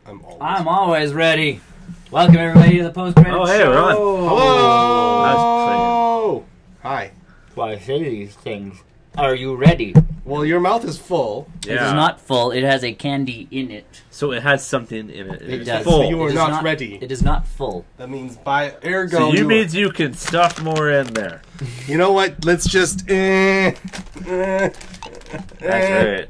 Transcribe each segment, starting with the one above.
I'm always ready. Welcome everybody to the post-credit show. Oh, hey, Ron. Hello. Hi. Why I say these things? Are you ready? Well, your mouth is full. Yeah. It is not full. It has a candy in it. So it has something in it. It does. Full. So you are not ready. It is not full. That means by ergo. So you means you can stuff more in there. You know what? Let's just. That's right.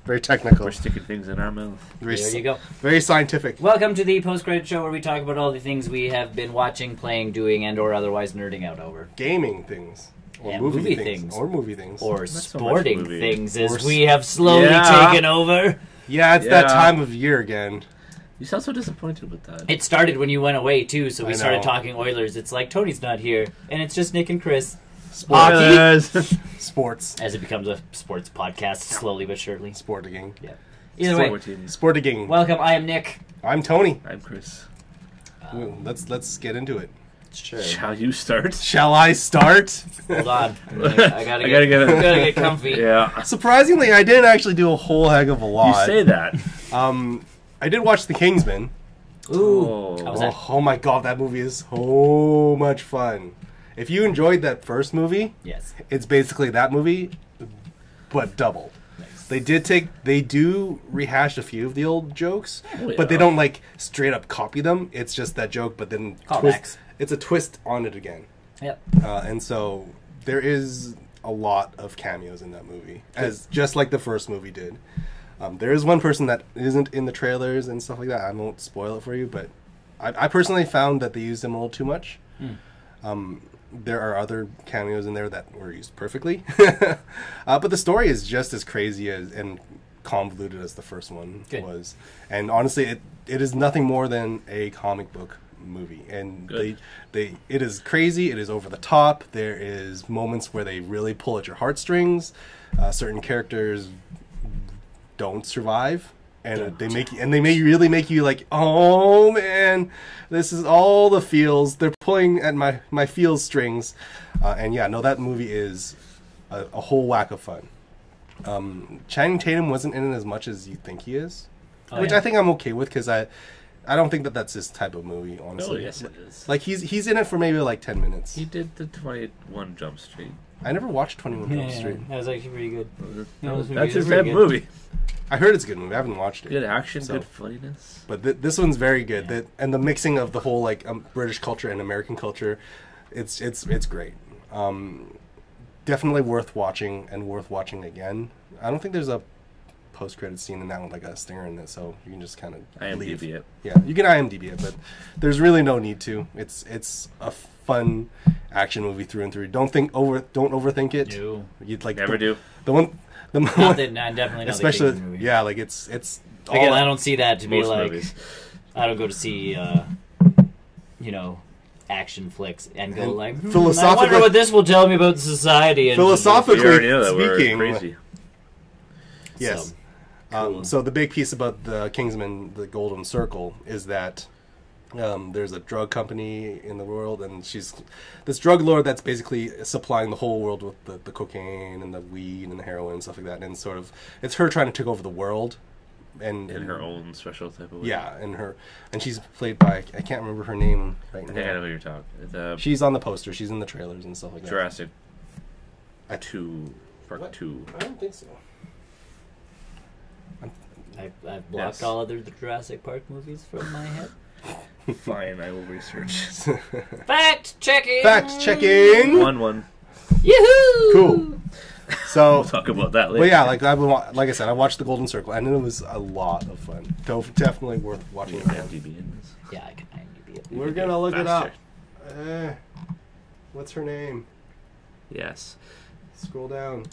Very technical. We're sticking things in our mouth. There you go. Very scientific. Welcome to the post-credit show where we talk about all the things we have been watching, playing, doing, and or otherwise nerding out over. Gaming things. Or and movie things. Or movie things. Or Not sporting so things as we have slowly taken over. Yeah, it's that time of year again. You sound so disappointed with that. It started when you went away, too, so we started talking Oilers. It's like, Tony's not here, and it's just Nick and Chris. Sports. Sports. As it becomes a sports podcast, slowly but surely. Sporting. Yeah. Either way. Sporting. Welcome, I am Nick. I'm Tony. I'm Chris. Let's get into it. Sure. Shall you start? Shall I start? Hold on. I gotta get comfy. Yeah. Surprisingly, I didn't actually do a whole heck of a lot. You say that. I did watch The Kingsman. Ooh. How was that? Oh my god, that movie is so much fun. If you enjoyed that first movie, yes, it's basically that movie, but double. Nice. They do rehash a few of the old jokes, but they don't like straight up copy them. It's just that joke, but then it's a twist on it again. Yep. And so there is a lot of cameos in that movie, just like the first movie did. There is one person that isn't in the trailers and stuff like that. I won't spoil it for you, but I personally found that they used him a little too much. There are other cameos in there that were used perfectly. But the story is just as crazy and convoluted as the first one was. And honestly, it is nothing more than a comic book movie. And it is crazy. It is over the top. There is moments where they really pull at your heartstrings. Certain characters don't survive. And they really make you like, oh man, this is all the feels. They're pulling at my feels strings, and that movie is a whole whack of fun. Channing Tatum wasn't in it as much as you think he is, which I think I'm okay with because I don't think that's his type of movie. Honestly, yes, it is. Like he's in it for maybe like 10 minutes. He did the 21 Jump Street. I never watched 21 Jump Street. That was actually pretty good. That's his bad movie. I heard it's a good movie. I haven't watched it. Good action, good funniness. But this one's very good. And the mixing of the whole like British culture and American culture, it's great. Definitely worth watching and worth watching again. I don't think there's a post-credit scene in that one like a stinger in it, so you can just kind of IMDb it. Yeah, you can IMDb it, but there's really no need to. It's a fun action movie through and through. Don't overthink it. No. You'd like never do. Not that, I definitely not. Especially, like it's. Again, I don't see that to be like. Movies. I don't go to see, action flicks and go like. Philosophically, I wonder what this will tell me about society. And philosophically speaking, crazy. Yes. Cool. So the big piece about the Kingsman, the Golden Circle, is that there's a drug company in the world, and she's this drug lord that's basically supplying the whole world with the cocaine and the weed and the heroin and stuff like that. And sort of, it's her trying to take over the world, and in her own special type of way. Yeah, and she's played by, I can't remember her name right now. I think I know what you're talking. She's on the poster. She's in the trailers and stuff like that. Jurassic 2, Part 2. I don't think so. I've blocked all other Jurassic Park movies from my head. Fine, I will research. Fact checking. 1-1. Yoo-hoo! Cool. So we'll talk about that later. But yeah, like I said, I watched The Golden Circle, and it was a lot of fun. Definitely worth watching. IMDb in this. Yeah, I can IMDb it. We're gonna look it up. What's her name? Yes. Scroll down.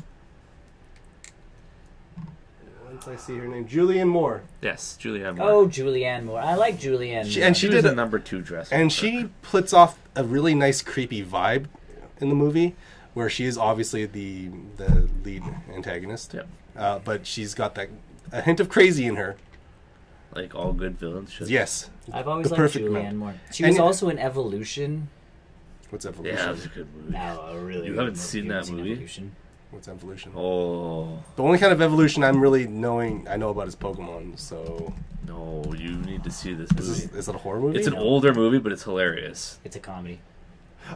Once I see her name, Julianne Moore. Yes, Julianne Moore. Oh, Julianne Moore. I like Julianne Moore. She did a number 2 dress. And she puts off a really nice, creepy vibe in the movie, where she is obviously the lead antagonist. Yep. But she's got a hint of crazy in her. Like all good villains should. Yes. I've always liked Julianne Moore. She was also in Evolution. What's Evolution? Yeah, that was a good movie. You haven't seen that movie? Evolution. What's Evolution? Oh. The only kind of evolution I know about is Pokemon, so... No, you need to see this Is, movie. is it a horror movie? It's an older movie, but it's hilarious. It's a comedy.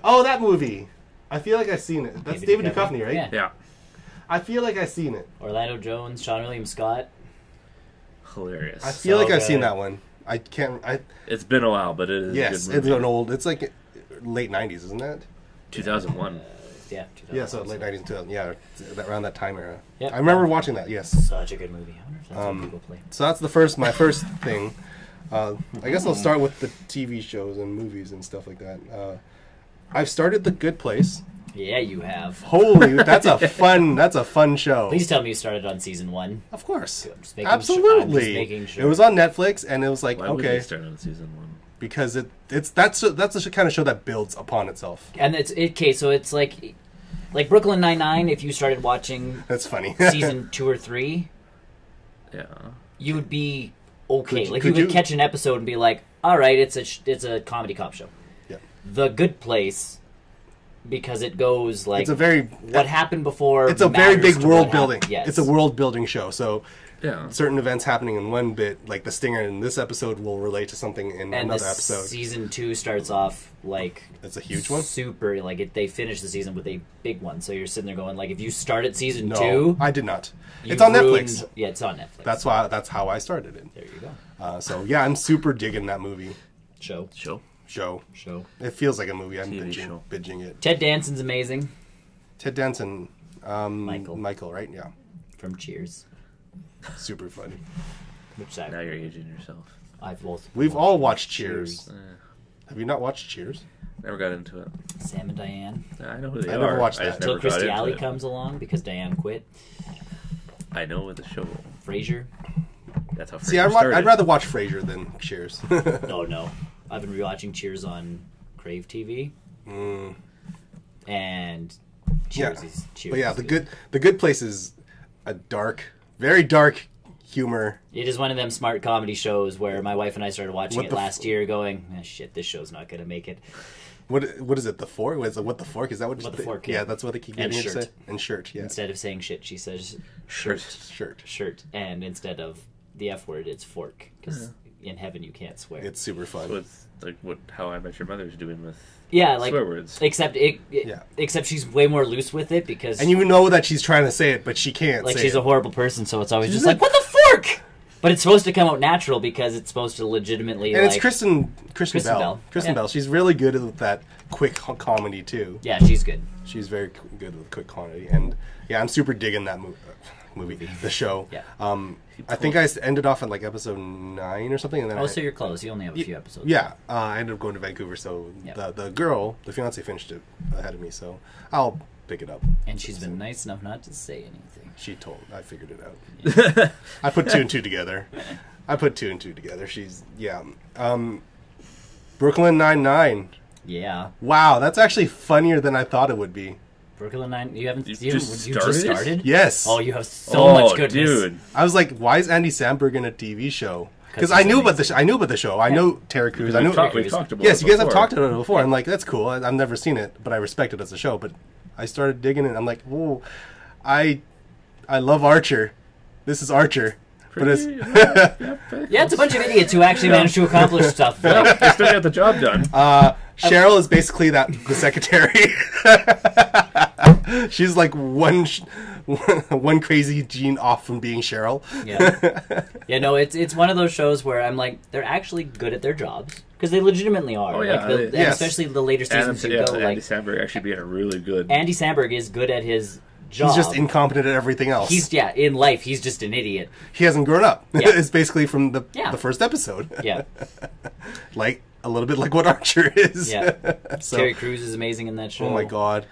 Oh, that movie. I feel like I've seen it. That's David Duchovny, right? Yeah. Yeah. I feel like I've seen it. Orlando Jones, Sean William Scott. Hilarious. I feel So like I've seen good. that one. I can't. It's been a while, but it is Yes, a good it's movie. an old. It's like late '90s, isn't it? 2001. Yeah. Yeah, so late '90s, 2000. Yeah, around that time era. Yep. I remember watching that. Yes. Such a good movie. I wonder if that's what people play. So that's my first thing. I guess I'll start with the TV shows and movies and stuff like that. I've started The Good Place. Yeah, you have. Holy, that's a fun show. Please tell me you started on season 1. Of course, I'm just making absolutely. I'm just making sure. It was on Netflix, and it was like, Why would okay, we start on season 1? because that's the kind of show that builds upon itself. And okay. So it's like Brooklyn Nine-Nine. If you started watching That's funny. season 2 or 3, Yeah. you would be okay. Could like you- you could catch an episode and be like, all right, it's a comedy cop show. Yeah. The Good Place, because it goes like It's a very what happened before. it's a very matters big to world what building. happened. Yes. It's a world building show. So Yeah. certain events happening in one bit, like the stinger in this episode, will relate to something in And another the episode. season 2 starts off like It's a huge one. super like they finish the season with a big one. So you're sitting there going like, if you start at season No, 2, I did not. you've It's on ruined- Netflix. Yeah, it's on Netflix. That's how I started it. There you go. So yeah, I'm super digging that movie Show. show. It feels like a movie. I'm TV show. binging it. Ted Danson's amazing Ted Danson, Michael. Michael, right? Yeah, from Cheers, super funny. which Now you're aging yourself. I've also We've all watched Cheers. Eh, Have you not watched Cheers? never got into it. Sam and Diane. I know who they I are. never watched I just that. Until never got Christy into Alley it. comes along because Diane quit. I know the show. Frasier. That's how. See, Frasier started. I'd rather watch Frasier than Cheers. No. I've been rewatching Cheers on Crave TV. And Cheers Yeah. is Cheers. But yeah, is the good Place is a very dark humor. It is one of them smart comedy shows where my wife and I started watching What it the last year, going, shit, this show's not going to make it. What is it? The fork? What the fork? Is that what? What the they- fork, Yeah, yeah. that's what they keep And getting to shirt. say. And shirt. Yeah. Instead of saying shit, she says Shirt. Shirt. and instead of the F word, it's fork. Because in heaven you can't swear. It's super fun. So it's like what How I Met Your Mother's doing with yeah, like swear words. except except she's way more loose with it because And you know that she's trying to say it, but she can't. like say she's it. a horrible person, so it's always She's just like, like- what the fork? But it's supposed to come out natural because it's supposed to legitimately And like it's Kristen Kristen Bell. Bell. Kristen Yeah. Bell. She's really good at that quick comedy too. yeah, she's good. She's very good with quick comedy, and yeah, I'm super digging that movie, the show. Yeah. I think I ended off at like episode 9 or something, and then Oh, so you're close. You only have a few episodes. yeah, I ended up going to Vancouver, so Yeah. the fiance finished it ahead of me, so I'll pick it up. And she's been nice enough not to say anything. I figured it out. I put 2 and 2 together. She's Brooklyn Nine-Nine. Yeah. Wow, that's actually funnier than I thought it would be. Brooklyn Nine. You haven't. You You just you just started it? started? Yes. Oh, you have so much goodness. dude. I was like, why is Andy Samberg in a TV show? Because 'Cause I he's knew about the amazing. I knew about the show. I know Terry Crews. I knew. We've talked about Yes, it you guys have before. talked about it before. I'm like, that's cool. I've never seen it, but I respect it as a show. But I started digging it. I'm like, whoa, I love Archer. This is Archer. But it's Yeah, it's a bunch of idiots who actually managed to accomplish stuff. Like, They still got the job done. Cheryl is basically the secretary. She's like one crazy gene off from being Cheryl. yeah, no, it's one of those shows where I'm like, they're actually good at their jobs because they legitimately are. Oh, yeah, Like, yes. especially the later seasons you go. Andy Like Samberg actually being a really good. Andy Samberg is good at his job. He's just incompetent at everything else. In life he's just an idiot. He hasn't grown up. Yeah. It's basically from the Yeah. first episode. Yeah, Like a little bit like what Archer is. yeah. So, Terry Crews is amazing in that show. oh my god.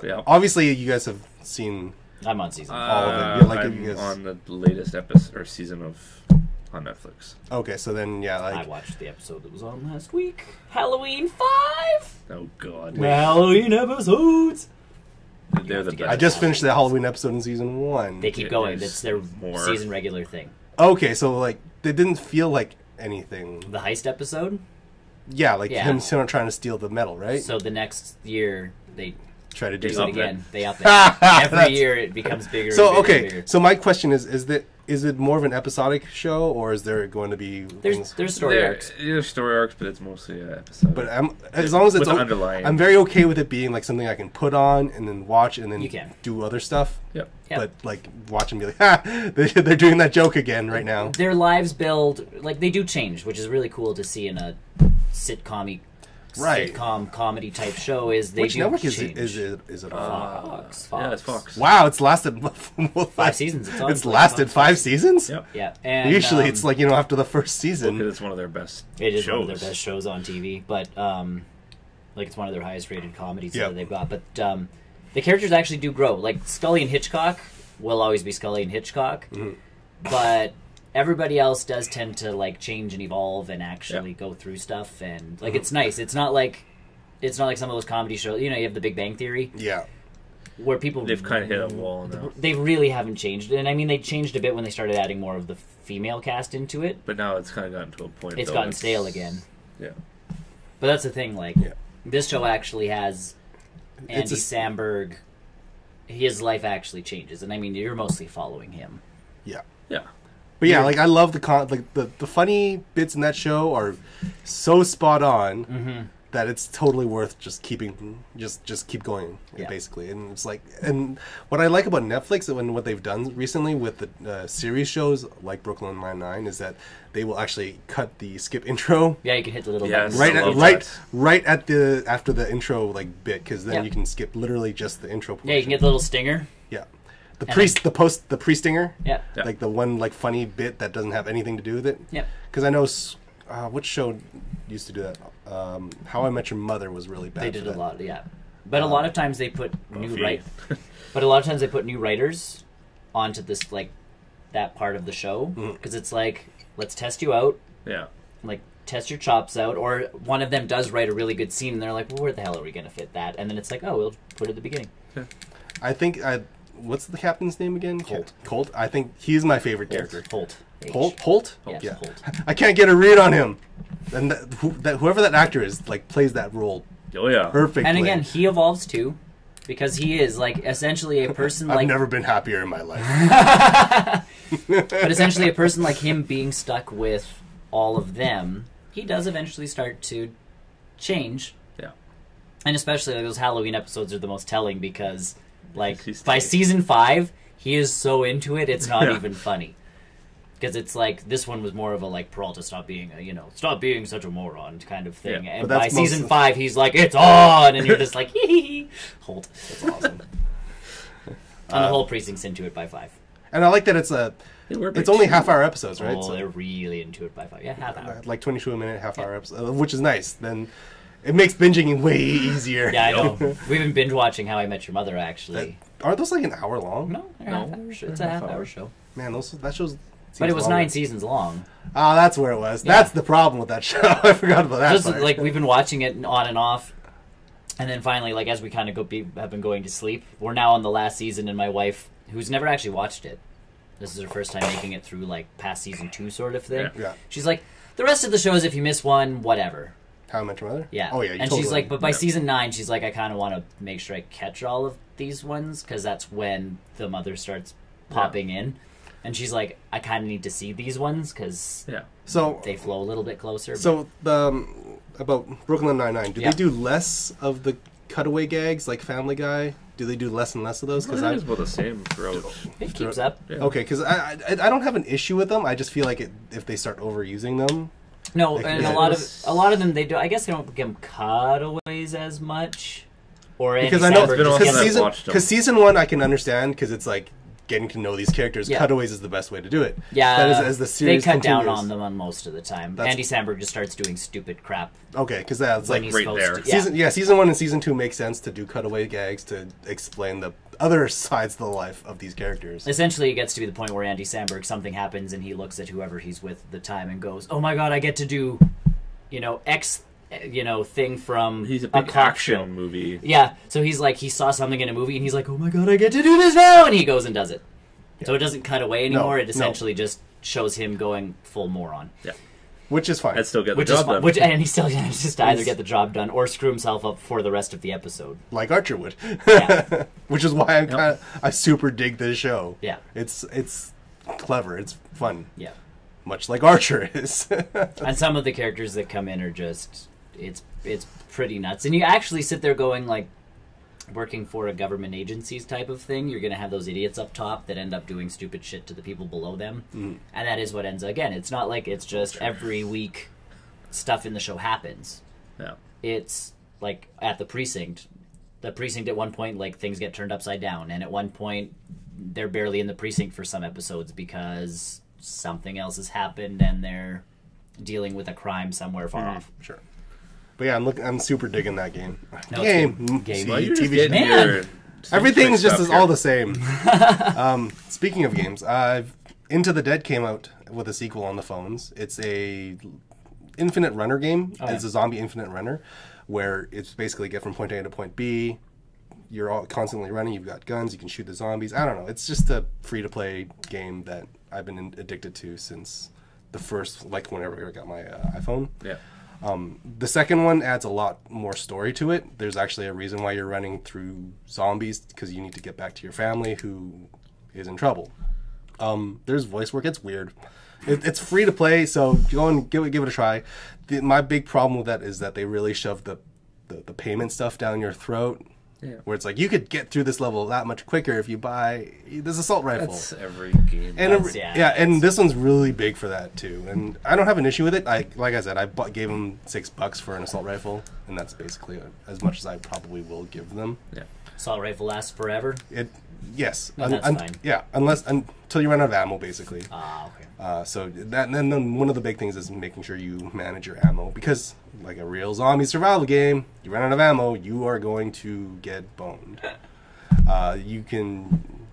Yeah. Obviously, you guys have seen. I'm on season. all of it. Yeah, like I'm you guys- on the latest episode or season of on Netflix. Okay, so then yeah, I like watched the episode that was on last week. Halloween 5. Oh god. Halloween episodes. They're the to get best. I just finished the Halloween episode in season 1. They keep Yeah, going. there's That's their more. season regular thing. Okay, so like they didn't feel like anything. The heist episode. Yeah, like Yeah. him trying to steal the medal, right? So the next year they Try to do do it something. again. They up it. Every That's- year it becomes bigger. So and bigger okay, and bigger. so my question is that is it more of an episodic show, or is there going to be there's story arcs? There's story arcs, but it's mostly episodic. But as long as it's underlying, I'm very okay with it being like something I can put on and then watch and then You can. do other stuff. Yep. But like watch and be like, ha, they're doing that joke again right now. Their lives build, like, they do change, which is really cool to see in a sitcom comedy type show. Is they Which do network change. is it on? Fox. Yeah, it's Fox. Wow, it's lasted 5 seasons. It's lasted 5 seasons. Yep. Yeah, and Usually it's like after the first season. Because it's one of their best. it is shows. one of their best shows on TV, but like it's one of their highest rated comedies Yep. that they've got. But the characters actually do grow. Like Scully and Hitchcock will always be Scully and Hitchcock, but everybody else does tend to like change and evolve and actually go through stuff, and like it's nice. It's not like some of those comedy shows. You have The Big Bang Theory, Yeah. where people They've kind of hit a wall now. They really haven't changed, and I mean they changed a bit when they started adding more of the female cast into it. But now it's kind of gotten to a point. It's gotten stale again. Yeah. But that's the thing. Like this show actually has Andy Samberg. His life actually changes, and I mean you're mostly following him. Yeah. But yeah, like I love the funny bits in that show are so spot on that it's totally worth just keep going basically. And it's like, and what I like about Netflix and what they've done recently with the series shows like Brooklyn Nine-Nine is that they will actually cut the skip intro. Yeah, you can hit the little Yes. buttons. right at the after the intro like bit, because then you can skip literally just the intro portion. Yeah, you can get the little stinger. Yeah. The pre-stinger. Yeah. Like the one like funny bit that doesn't have anything to do with it. Yeah. Because I know which show used to do that. How I Met Your Mother was really bad. They did for a that. lot, yeah. But a lot of times they put Buffy. But a lot of times they put new writers onto this like that part of the show because it's like let's test you out. Yeah. Like test your chops out, or one of them does write a really good scene and they're like, well, where the hell are we going to fit that? And then it's like, oh, we'll put it at the beginning. I think what's the captain's name again? Holt. Colt. I think he's my favorite character. Holt. Holt? Yes, Yeah. Holt. I can't get a read on him. And whoever that actor is, like, plays that role Oh yeah. perfectly. And again, he evolves too, because he is like essentially a person I've like never been happier in my life. but essentially a person like him being stuck with all of them, he does eventually start to change. Yeah. And especially like, those Halloween episodes are the most telling because like He's by tight. season 5 he is so into it it's not Yeah. even funny. Because it's like this one was more of a like Peralta stop being such a moron kind of thing. Yeah. And But by that's season mostly- 5 he's like it's on and you're just like hee hee hee. Holt. That's awesome. And the whole precinct's into it by 5. And I like that it's only half-hour episodes, right? Oh, So, they're really into it by 5. Yeah, half hour. like 22 a minute, half-hour episodes, which is nice. Then it makes binging way easier. Yeah, I know. We've been binge watching How I Met Your Mother actually. Aren't those like an hour long? No, they're half-hour show. It's a half-hour show. Man, that show's. But it was 9 seasons long. Ah, that's where it was. Yeah. That's the problem with that show. I forgot about that. Just part. like we've been watching it on and off, and then finally, like as we kind of have been going to sleep, we're now on the last season, and my wife, who's never actually watched it, this is her first time making it through like past season 2 sort of thing. Yeah. She's like, the rest of the shows, if you miss one, whatever. How I Met Your Mother? Yeah. Oh yeah. You And totally she's like, but by Yeah. season 9, she's like, I kind of want to make sure I catch all of these ones because that's when the mother starts popping in. And she's like, I kind of need to see these ones because so they flow a little bit closer. So about Brooklyn Nine-Nine, do Yeah. they do less of the cutaway gags like Family Guy? Do they do less and less of those? Because I it's about the same throughout. it keeps up. Yeah. okay, because I don't have an issue with them. I just feel like if they start overusing them, No, Like, and yeah. a lot of them they do. I guess they don't become cutaways as much. Or because Andy I know Samberg been a just long because time I've gets- watched them. season 1 I can understand because it's like getting to know these characters. Yeah. Cutaways is the best way to do it. yeah, But as the series they cut down continues- on them on most of the time. That's- Andy Samberg just starts doing stupid crap Okay, because that's when like he's right supposed there. to. Yeah. season 1 and season 2 make sense to do cutaway gags to explain the other sides of the life of these characters. Essentially, it gets to be the point where Andy Samberg, something happens, and he looks at whoever he's with at the time and goes, "Oh my god, I get to do, X, thing from He's a a big cop action show." movie. Yeah, so he's like, he saw something in a movie, and he's like, "Oh my god, I get to do this now!" And he goes and does it. So it doesn't cut away anymore. No, It essentially just shows him going full moron, Yeah. Which is fine. I'd still get the which is job fun. done. And he still has to either get the job done or screw himself up for the rest of the episode. Like Archer would. Yeah. Which is why I super dig this show. Yeah. It's clever. It's fun. Yeah. Much like Archer is. And some of the characters that come in are just it's pretty nuts. And you actually sit there going like, working for a government agencies type of thing, you're going to have those idiots up top that end up doing stupid shit to the people below them. And that is what ends up, again, it's not like it's just every week stuff in the show happens. Yeah. It's like at the precinct at one point, like, things get turned upside down, and at one point they're barely in the precinct for some episodes because something else has happened and they're dealing with a crime somewhere far off. Sure. But yeah, I'm super digging that game. No, Game. Game. Well, you're just TV getting Man. your Everything's just stuff all here. the same. Speaking of games, Into the Dead came out with a sequel on the phones. It's a infinite runner game. Oh, It's a zombie infinite runner, where it's basically get from point A to point B. You're all constantly running. You've got guns. You can shoot the zombies. I don't know. It's just a free-to-play game that I've been addicted to since the first, like, whenever I got my iPhone. Yeah. The second one adds a lot more story to it. There's actually a reason why you're running through zombies, because you need to get back to your family who is in trouble. There's voice work. It's weird. It's free to play, so go and give it a try. My big problem with that is that they really shove the payment stuff down your throat. Yeah. Where it's like, you could get through this level that much quicker if you buy this assault rifle. That's every game. And That's- and this one's really big for that too. And I don't have an issue with it. Like I said, gave them $6 for an assault rifle, and that's basically as much as I probably will give them. Yeah. Assault rifle lasts forever. Yes. No, that's fine. Yeah, until you run out of ammo, basically. Ah, okay. So that, and then one of the big things is making sure you manage your ammo, because like a real zombie survival game, you run out of ammo, you are going to get boned.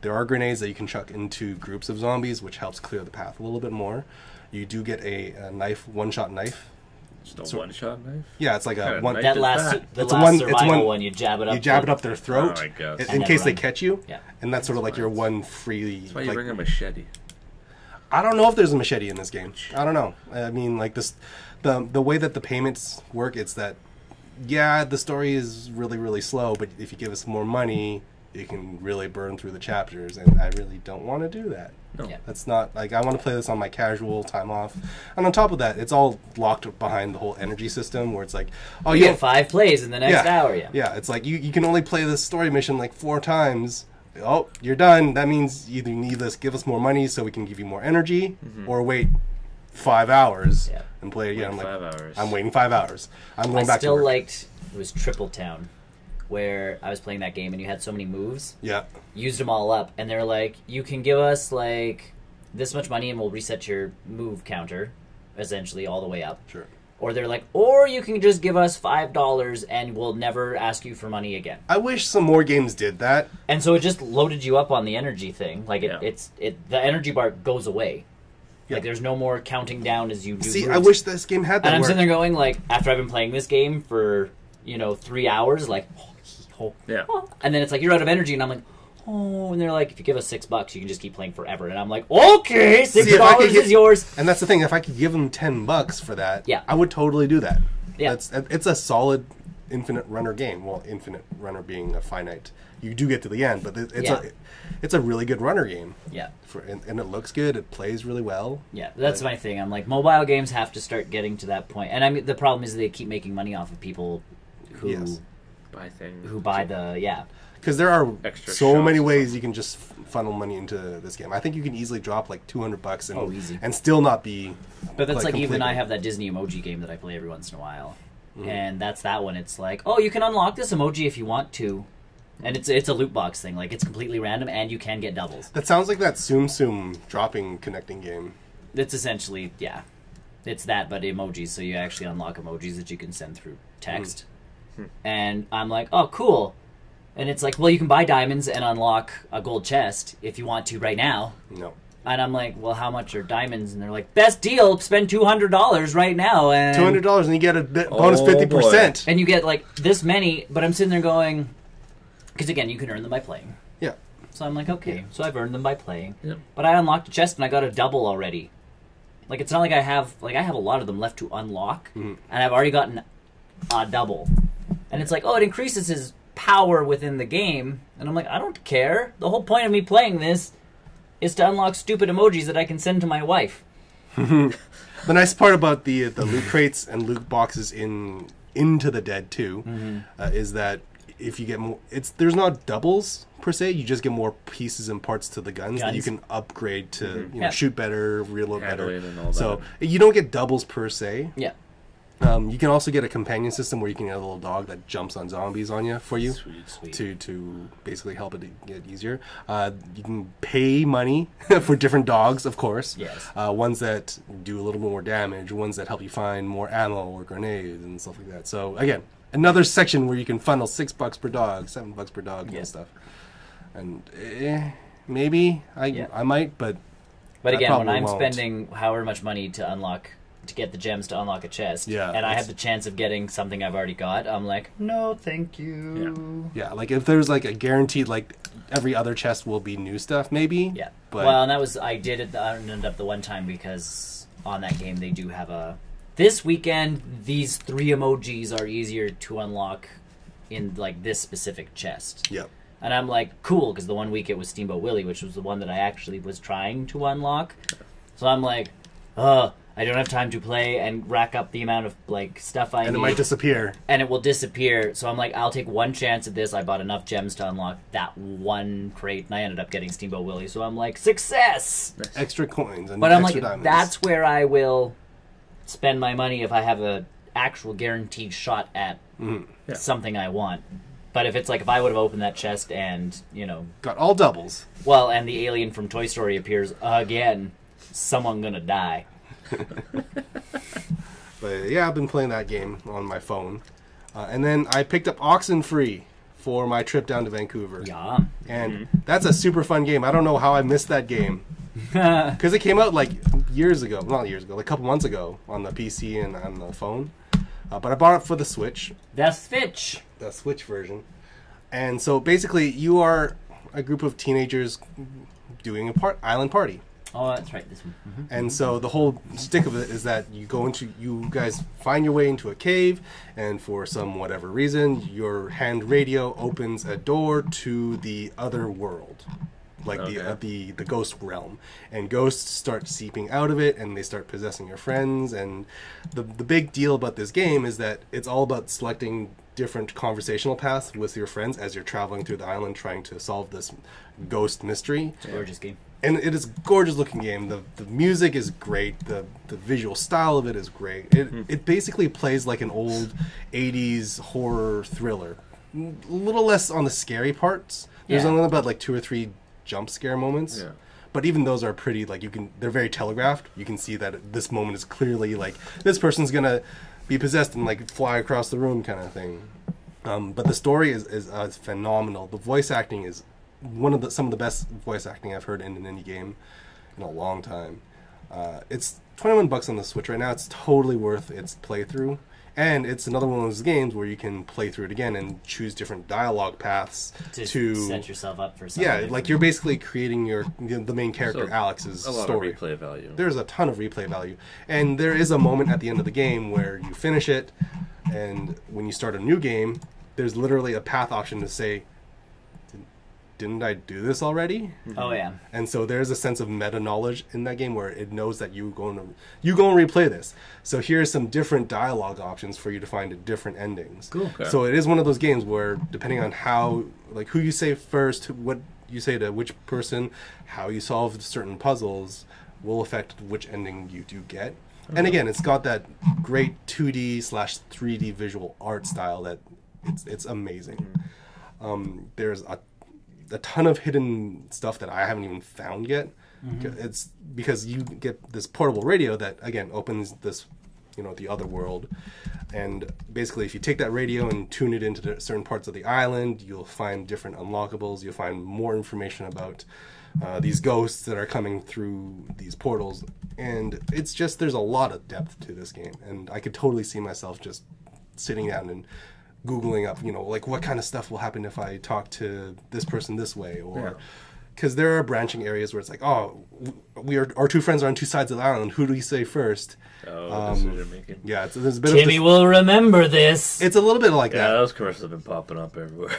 There are grenades that you can chuck into groups of zombies, which helps clear the path a little bit more. You do get a knife, one-shot knife. Just a one-shot knife? Yeah, it's like Kinda a one. knife. That Is last, that- the It's last one- survival one, you jab it up. You jab it up their throat Oh, I guess. in And case then they run. catch you. Yeah. And that's sort of like your one free. That's why you like, bring a machete. I don't know if there's a machete in this game. I don't know. I mean, like this, the way that the payments work, it's that, yeah, the story is really, really slow, but if you give us more money, you can really burn through the chapters, and I really don't want to do that. No. Yeah. That's not, like, I want to play this on my casual time off. And on top of that, it's all locked behind the whole energy system, where it's like, oh, You get 5 plays in the next hour, yeah. Yeah, it's like, you can only play this story mission like 4 times. Oh, you're done. That means either you need to give us more money so we can give you more energy, or wait 5 hours Yeah. and play again. I'm like, 5 hours. I'm waiting 5 hours. I'm going I back to still work. liked, it was Triple Town, where I was playing that game and you had so many moves, Yeah. used them all up, and they're like, you can give us like this much money and we'll reset your move counter, essentially all the way up. Sure. Or they're like, or you can just give us $5 and we'll never ask you for money again. I wish some more games did that. And so it just loaded you up on the energy thing. Like Yeah. the energy bar goes away. Yeah. Like there's no more counting down as you do. See, moves. I wish this game had that. And I'm where- sitting there going like, after I've been playing this game for 3 hours, like, Yeah. and then it's like you're out of energy, and I'm like, oh, and they're like, if you give us $6, you can just keep playing forever, and I'm like, okay, See, if I could $6 get- is yours. And that's the thing. If I could give them $10 for that, Yeah. I would totally do that. Yeah. It's a solid infinite runner game. Well, infinite runner being a finite, you do get to the end, but it's a really good runner game. Yeah, And it looks good. It plays really well. yeah, that's my thing. I'm like, mobile games have to start getting to that point, and I mean, the problem is they keep making money off of people who Yes. Buy things. who buy the Because there are Extra so many shots. ways you can just funnel money into this game. I think you can easily drop like $200 and, Oh, easy. and still not be. But that's like even completely- I have that Disney emoji game that I play every once in a while, Mm-hmm. and that's that one. It's like, oh, you can unlock this emoji if you want to, and it's a loot box thing. Like it's completely random, and you can get doubles. That sounds like that Tsum Tsum dropping connecting game. It's essentially it's that, but emojis. So you actually unlock emojis that you can send through text, and I'm like, oh, cool. And it's like, well, you can buy diamonds and unlock a gold chest if you want to right now. No. And I'm like, well, how much are diamonds? And they're like, best deal, spend $200 right now. And $200 and you get a bonus Oh, 50%. And you get like this many, but I'm sitting there going, because again, you can earn them by playing. Yeah. So I'm like, okay, so I've earned them by playing. Yep. But I unlocked a chest and I got a double already. Like it's not like I have a lot of them left to unlock, and I've already gotten a double. And it's like, oh, it increases his power within the game, and I'm like, I don't care. The whole point of me playing this is to unlock stupid emojis that I can send to my wife. The nice part about the loot crates and loot boxes into the Dead 2 is that if you get more, there's not doubles per se. You just get more pieces and parts to the guns that you can upgrade to shoot better, reload better. And all So that. you don't get doubles per se. Yeah. You can also get a companion system where you can get a little dog that jumps on zombies on you for you. Sweet. To basically help it get easier. You can pay money for different dogs, of course. Yes. Ones that do a little bit more damage, ones that help you find more ammo or grenades and stuff like that. So again, another section where you can funnel $6 per dog, $7 per dog, and stuff. And maybe I might, but again, when I'm won't. spending however much money to get the gems to unlock a chest, and I have the chance of getting something I've already got, I'm like, no, thank you. Yeah, like if there's like a guaranteed, like every other chest will be new stuff, maybe. Yeah. But well, and I did it. I ended up the one time because on that game they do have this weekend, these 3 emojis are easier to unlock in like this specific chest. Yep. And I'm like, cool, because the one week it was Steamboat Willie, which was the one that I actually was trying to unlock. So I'm like, I don't have time to play and rack up the amount of like stuff I need. And it might disappear. And it will disappear. So I'm like, I'll take one chance at this. I bought enough gems to unlock that one crate, and I ended up getting Steamboat Willie. So I'm like, success! Extra coins and but I'm extra like, diamonds. that's where I will spend my money if I have a actual guaranteed shot at something I want. But if it's like, if I would have opened that chest and, got all doubles. Well, and the alien from Toy Story appears again, someone gonna die. But yeah, I've been playing that game on my phone. And then I picked up Oxenfree for my trip down to Vancouver. Yeah. And that's a super fun game. I don't know how I missed that game. Because it came out like years ago. Not years ago, like a couple months ago on the PC and on the phone. But I bought it for the Switch. The Switch. The Switch version. And so basically you are a group of teenagers doing a island party. Oh, that's right, this one. Mm-hmm. And so the whole stick of it is that you guys find your way into a cave, and for some whatever reason, your hand radio opens a door to the other world, like the ghost realm, and ghosts start seeping out of it, and they start possessing your friends. And the big deal about this game is that it's all about selecting different conversational paths with your friends as you're traveling through the island trying to solve this ghost mystery. It's a gorgeous game. And it is a gorgeous looking game. The music is great. The visual style of it is great. It basically plays like an old 80s horror thriller. A little less on the scary parts. There's only about like 2 or 3 jump scare moments. Yeah. But even those are pretty, like, they're very telegraphed. You can see that this moment is clearly like, this person's gonna be possessed and like fly across the room kind of thing. But the story is phenomenal. The voice acting is some of the best voice acting I've heard in an indie game in a long time. It's $21 on the Switch right now. It's totally worth its playthrough, and it's another one of those games where you can play through it again and choose different dialogue paths to set yourself up for something. Yeah, like you're basically creating the main character, Alex's a lot story. of replay value. There's a ton of replay value, and there is a moment at the end of the game where you finish it, and when you start a new game, there's literally a path option to say, didn't I do this already? Oh yeah. And so there's a sense of meta knowledge in that game where it knows that you go and replay this. So here's some different dialogue options for you to find different endings. Cool. Okay. So it is one of those games where depending on how, like who you say first, what you say to which person, how you solve certain puzzles will affect which ending you do get. And again, it's got that great 2D/3D visual art style that it's amazing. There's a ton of hidden stuff that I haven't even found yet. It's because you get this portable radio that again opens this, the other world, and basically if you take that radio and tune it into certain parts of the island, you'll find different unlockables. You'll find more information about these ghosts that are coming through these portals, and it's just there's a lot of depth to this game, and I could totally see myself just sitting down and Googling up, like what kind of stuff will happen if I talk to this person this way, or because there are branching areas where it's like, oh, our 2 friends are on 2 sides of the island. Who do we say first? Decision making. Yeah, there's a bit Timmy will remember this. It's a little bit like that. Yeah, those commercials have been popping up everywhere.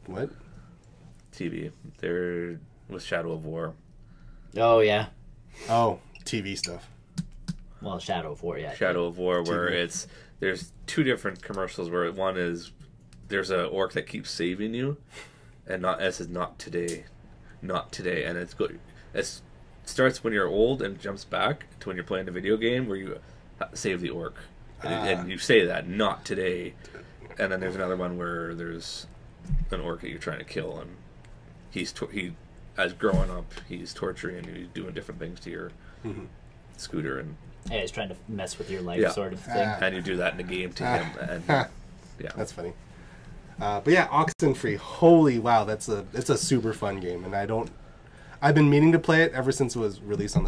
What? TV. They're with Shadow of War. Oh yeah. Oh, TV stuff. Well, Shadow of War, yeah. Shadow of War, where TV. there's two different commercials where one is there's a orc that keeps saving you, and it says not today, and it's good. It starts when you're old and jumps back to when you're playing the video game where you save the orc, and you say that not today, and then there's another one where there's an orc that you're trying to kill, and he as growing up he's torturing you, he's doing different things to your scooter, and Yeah, he's trying to mess with your life, Yeah. sort of thing. and you do that in the game to him, and yeah, That's funny. But yeah, Oxenfree. Holy wow, it's a super fun game, and I've been meaning to play it ever since it was released on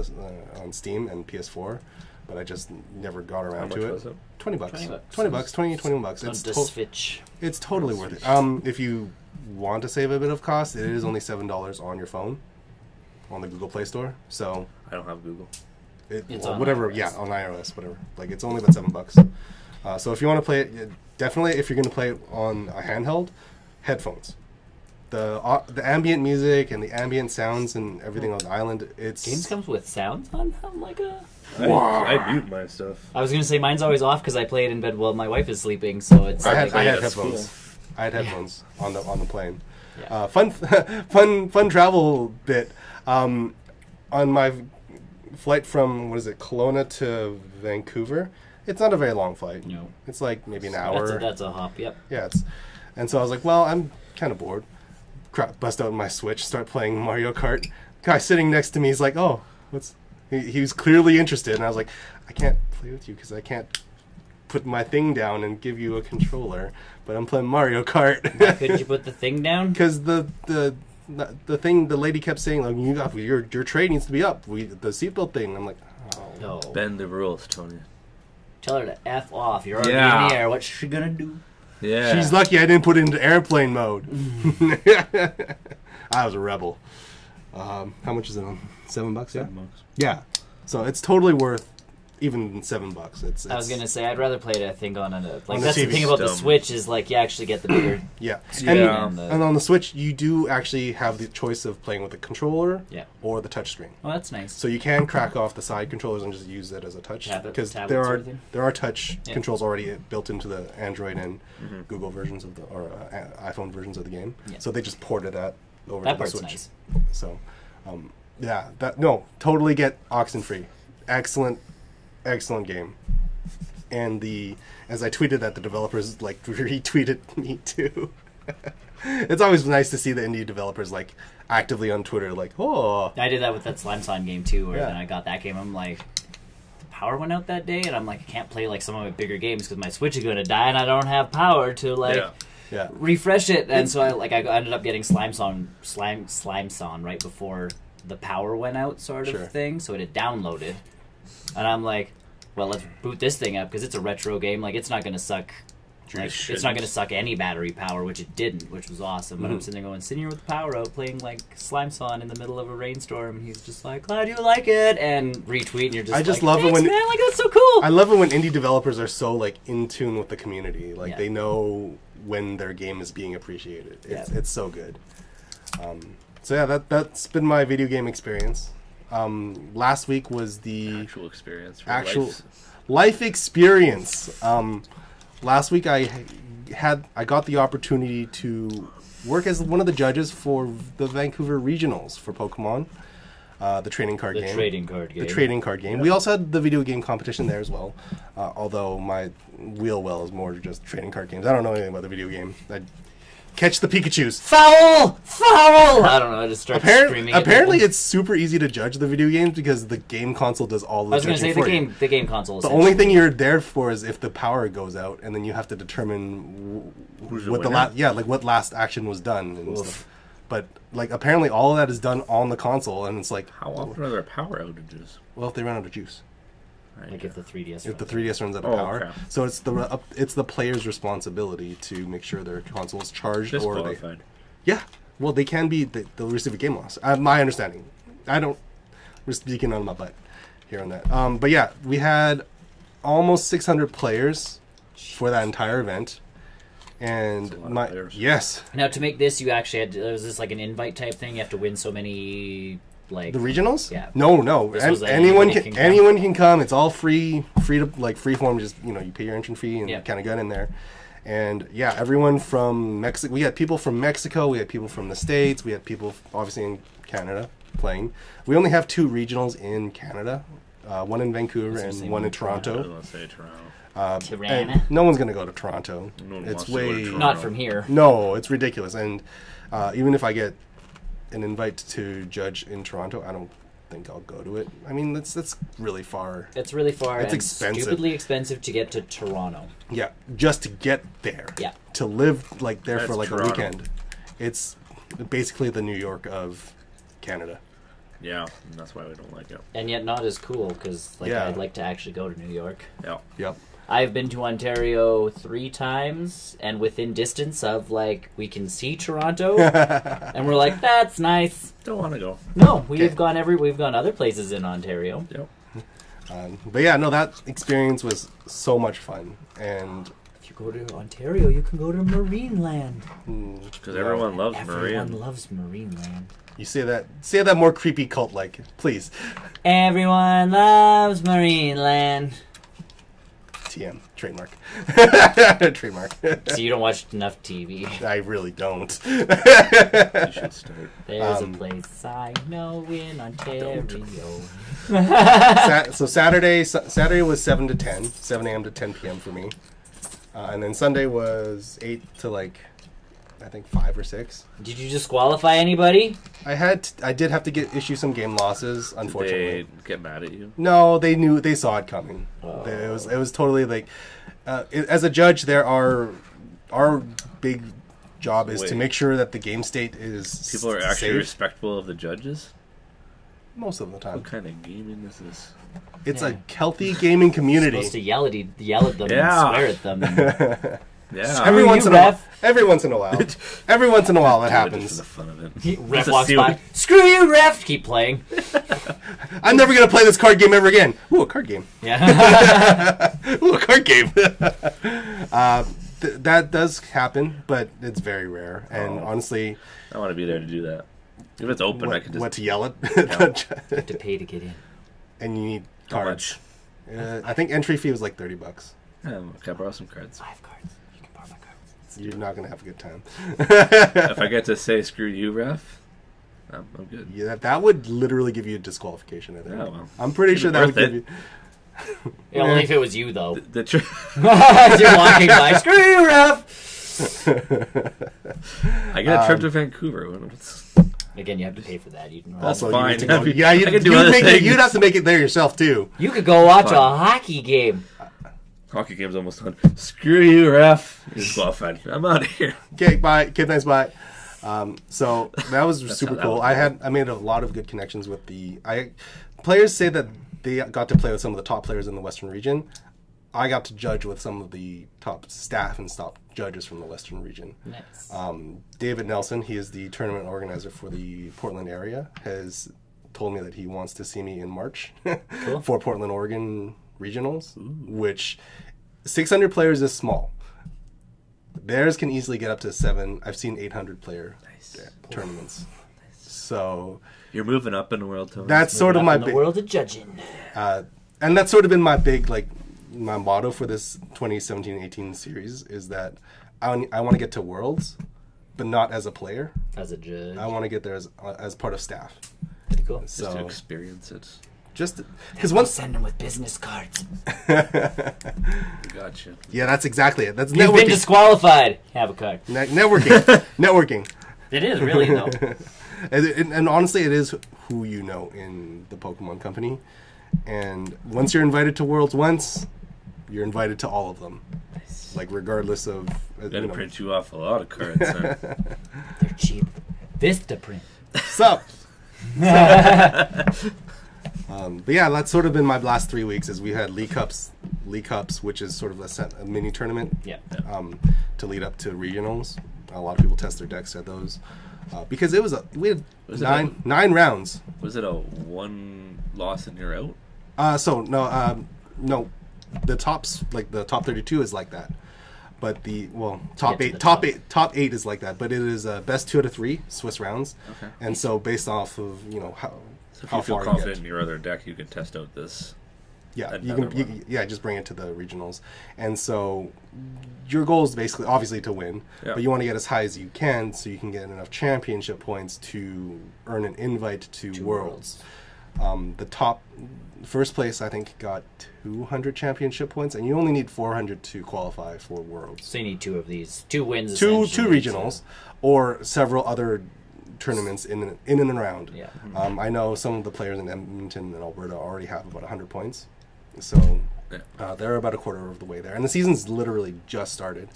on Steam and PS4, but I just never got How around much to it. was it? $20. 20 bucks. 20 bucks, 21 bucks. On the Switch. It's totally worth it. If you want to save a bit of cost, it is only $7 on your phone, on the Google Play Store. So I don't have Google. It's well, on whatever, iOS. yeah, on iOS, whatever. Like it's only about $7. So if you want to play it, definitely if you're going to play it on a handheld, headphones. The ambient music and the ambient sounds and everything on the island. Games comes with sounds on them, like a. I mute my stuff. I was gonna say mine's always off because I play it in bed while my wife is sleeping, so it's. I had like, that's headphones. cool. I had headphones on the plane. Yeah. Fun travel bit. On my flight from Kelowna to Vancouver, it's not a very long flight. No. It's like maybe an hour. That's a hop. Yep. Yeah, and so I was like, well, I'm kind of bored. Bust out my Switch, start playing Mario Kart. Guy sitting next to me is like, oh, he was clearly interested, and I was like, I can't play with you because I can't put my thing down and give you a controller, but I'm playing Mario Kart. Why couldn't you put the thing down? Because the thing the lady kept saying, like, your tray needs to be up. The seatbelt thing. I'm like, oh. No. Bend the rules, Tony. Tell her to F off. You're already Yeah. in the air. What's she gonna do? Yeah. She's lucky I didn't put it into airplane mode. I was a rebel. How much is it on? $7? Yeah. Yeah. So it's totally worth even $7. It's I was gonna say I'd rather play it. I think on a like On the that's the TV thing about the system. Switch is like you actually get the bigger. yeah. Yeah. And on the Switch, you do actually have the choice of playing with the controller Yeah. or the touchscreen. Well, that's nice. So you can crack off the side controllers and just use it as a touch because tablet there sort are of thing? there are touch Yeah. controls already built into the Android and Google versions of iPhone versions of the game. Yeah. So they just ported that over That to the part's Switch. nice. So yeah, totally get Oxenfree. Excellent game. And as I tweeted that, the developers like retweeted me too. It's always nice to see the indie developers like actively on Twitter, like, oh. I did that with that Slime Song game too, where Yeah. then I got that game. I'm like, the power went out that day, and I'm like, I can't play like some of my bigger games because my Switch is going to die, and I don't have power to like Yeah. Yeah. refresh it. And so I ended up getting Slime Song right before the power went out, sort of Sure. thing. So it had downloaded, and I'm like, well, let's boot this thing up because it's a retro game. Like it's not going to suck. Like, it's not going to suck any battery power, which it didn't, which was awesome. But I'm sitting there going, sitting here with the power out, playing like Slime Song in the middle of a rainstorm. And he's just like, "Glad you like it," and retweet, and you're just. I just like, love it when- man, like that's so cool. I love it when indie developers are so like in tune with the community. Like Yeah. they know when their game is being appreciated. It's so good. So yeah, that's been my video game experience. Last week was the Actual experience. For actual life. life experience. Last week I got the opportunity to work as one of the judges for the Vancouver Regionals for Pokemon, the trading card the game. trading card game. The trading card game. We also had the video game competition there as well. Although my wheel well is more just trading card games. I don't know anything about the video game. I catch the Pikachus. Foul! I don't know. I just started screaming. at Apparently, people. it's super easy to judge the video games because the game console does all the I was going to judging say for you. the game console. The only thing you're there for is if the power goes out, and then you have to determine Who's the what the winner? like what last action was done and stuff. But like apparently all of that is done on the console, and it's like, How often are there power outages? well, if they run out of juice, like if the 3DS. if the runs 3DS runs out of Oh, power, okay. so it's the player's responsibility to make sure their console is charged or they. Disqualified. Yeah, well, they can be. They'll receive a game loss. My understanding. I don't. We're speaking on my butt here on that. But yeah, we had almost 600 players for that entire event, and That's a lot of players. yes, Now to make this, you actually had to, was this like an invite type thing? You have to win so many Like The regionals? Yeah. No. This was Anyone anyone can can anyone can come. It's all free to like free form. Just you pay your entry fee and Yeah. kind of get in there. And yeah, everyone from Mexico. We had people from Mexico. We had people from the States. We had people obviously in Canada playing. We only have 2 regionals in Canada. One in Vancouver That's and one in I was Toronto. gonna say Toronto. Tirana. And no one's gonna go to Toronto. No one It's wants to go to way Toronto. Not from here. no, it's ridiculous. And even if I get an invite to judge in Toronto, I don't think I'll go to it. I mean, that's really far. It's really far. It's and expensive. Stupidly expensive to get to Toronto. Yeah, just to get there. Yeah. To live like there for That's like Toronto. a weekend. It's basically the New York of Canada. Yeah, and that's why we don't like it. And yet not as cool because like Yeah. I'd like to actually go to New York. Yeah. Yep. I've been to Ontario 3 times, and within distance of like we can see Toronto, and we're like, that's nice. Don't want to go. No, we've Okay. gone other places in Ontario. Yep. But yeah, no, that experience was so much fun. And If you go to Ontario, you can go to Marineland. Because everyone loves Everyone Maria. loves Marineland. you say that more creepy cult like, please. Everyone loves Marineland. TM trademark. Trademark. So you don't watch enough TV. I really don't. You should start. There's a place I know in Ontario. So Saturday was 7 to 10, 7 a.m. to 10 p.m. for me, and then Sunday was 8 to like, I think 5 or 6. Did you disqualify anybody? I did have to issue some game losses, unfortunately. They get mad at you. No, they saw it coming. Oh. It was totally like, as a judge, our big job is to Wait. make sure that the game state is People are actually safe respectful of the judges. most of the time. What kind of gaming is this? It's Yeah. a healthy gaming community. Supposed to yell at them Yeah. and swear at them. And Yeah. Every you, once in a ref. while. Every once in a while. Every once in a while that Do it just for happens. the fun of it. ref Just to walks see by. what- Screw you, ref! Keep playing. I'm never gonna play this card game ever again. Ooh, a card game. Yeah. Ooh, a card game. That does happen, but it's very rare. And Oh. honestly, I want to be there to do that. If it's open, I can just. what to yell at? You have to pay to get in. And you need How cards. I think entry fee was like $30. Can I borrow some cards? 5 cards. You can borrow my cards. You're not gonna have a good time. If I get to say "screw you, ref," I'm good. Yeah, that would literally give you a disqualification. I think. Yeah, well, I'm pretty it's sure that would worth give you. Yeah, only if it was you, though. The You're walking by. Screw you, ref! I got a trip to Vancouver. What's- Again, you have to pay for that. You can That's Also, fine. you need to go, I yeah, can do other things. you'd have to make it there yourself too. You could go watch a Fine. hockey game. Hockey game's almost done. Screw you, ref. You're disqualified. I'm out of here. Okay, bye. Kid, nice, bye. So that was super how that cool. would I made a lot of good connections with players say that they got to play with some of the top players in the Western region. I got to judge with some of the top staff and top judges from the Western region. Nice. David Nelson, he is the tournament organizer for the Portland area, has told me that he wants to see me in March Cool. for Portland, Oregon regionals, which 600 players is small. Theirs can easily get up to 7. I've seen 800 player tournaments. So You're moving up in the world, Tony. that's sort of Up my in the big, world of judging. and that's sort of been my big my motto for this 2017-18 series is that I want to get to Worlds, but not as a player. As a judge. I want to get there as part of staff. Pretty cool. just to So experience it. just because We'll once, send them with business cards. Gotcha. yeah, that's exactly it. That's You've been networking. disqualified. Have a card. Networking, networking. It is really though. And honestly, it is who you know in the Pokemon company. And once you're invited to Worlds once, you're invited to all of them. Like regardless of Gotta print you off a lot of cards. Huh? They're cheap. Vista print. Sup. But yeah, that's sort of been my last 3 weeks. Is we had League Cups, which is sort of a mini tournament. Yeah. To lead up to regionals. A lot of people test their decks at those because we had Was it nine rounds. Was it a one loss and you're out? No, the tops like the top 32 is like that, but the top Get to eight, the top 8 is like that. But it is best 2 out of 3 Swiss rounds, Okay. and so based off of So if how you feel far you confident get. in your other deck, you can test out this. Yeah, Another one. just bring it to the regionals. And so your goal is basically, obviously, to win, Yeah. but you want to get as high as you can so you can get enough championship points to earn an invite to Worlds. The first place, I think, got 200 championship points, and you only need 400 to qualify for Worlds. So you need 2 of these. 2 wins. Two essentially, regionals, or several other tournaments in and around. Yeah. I know some of the players in Edmonton and Alberta already have about 100 points. So they're about a quarter of the way there. And the season's literally just started.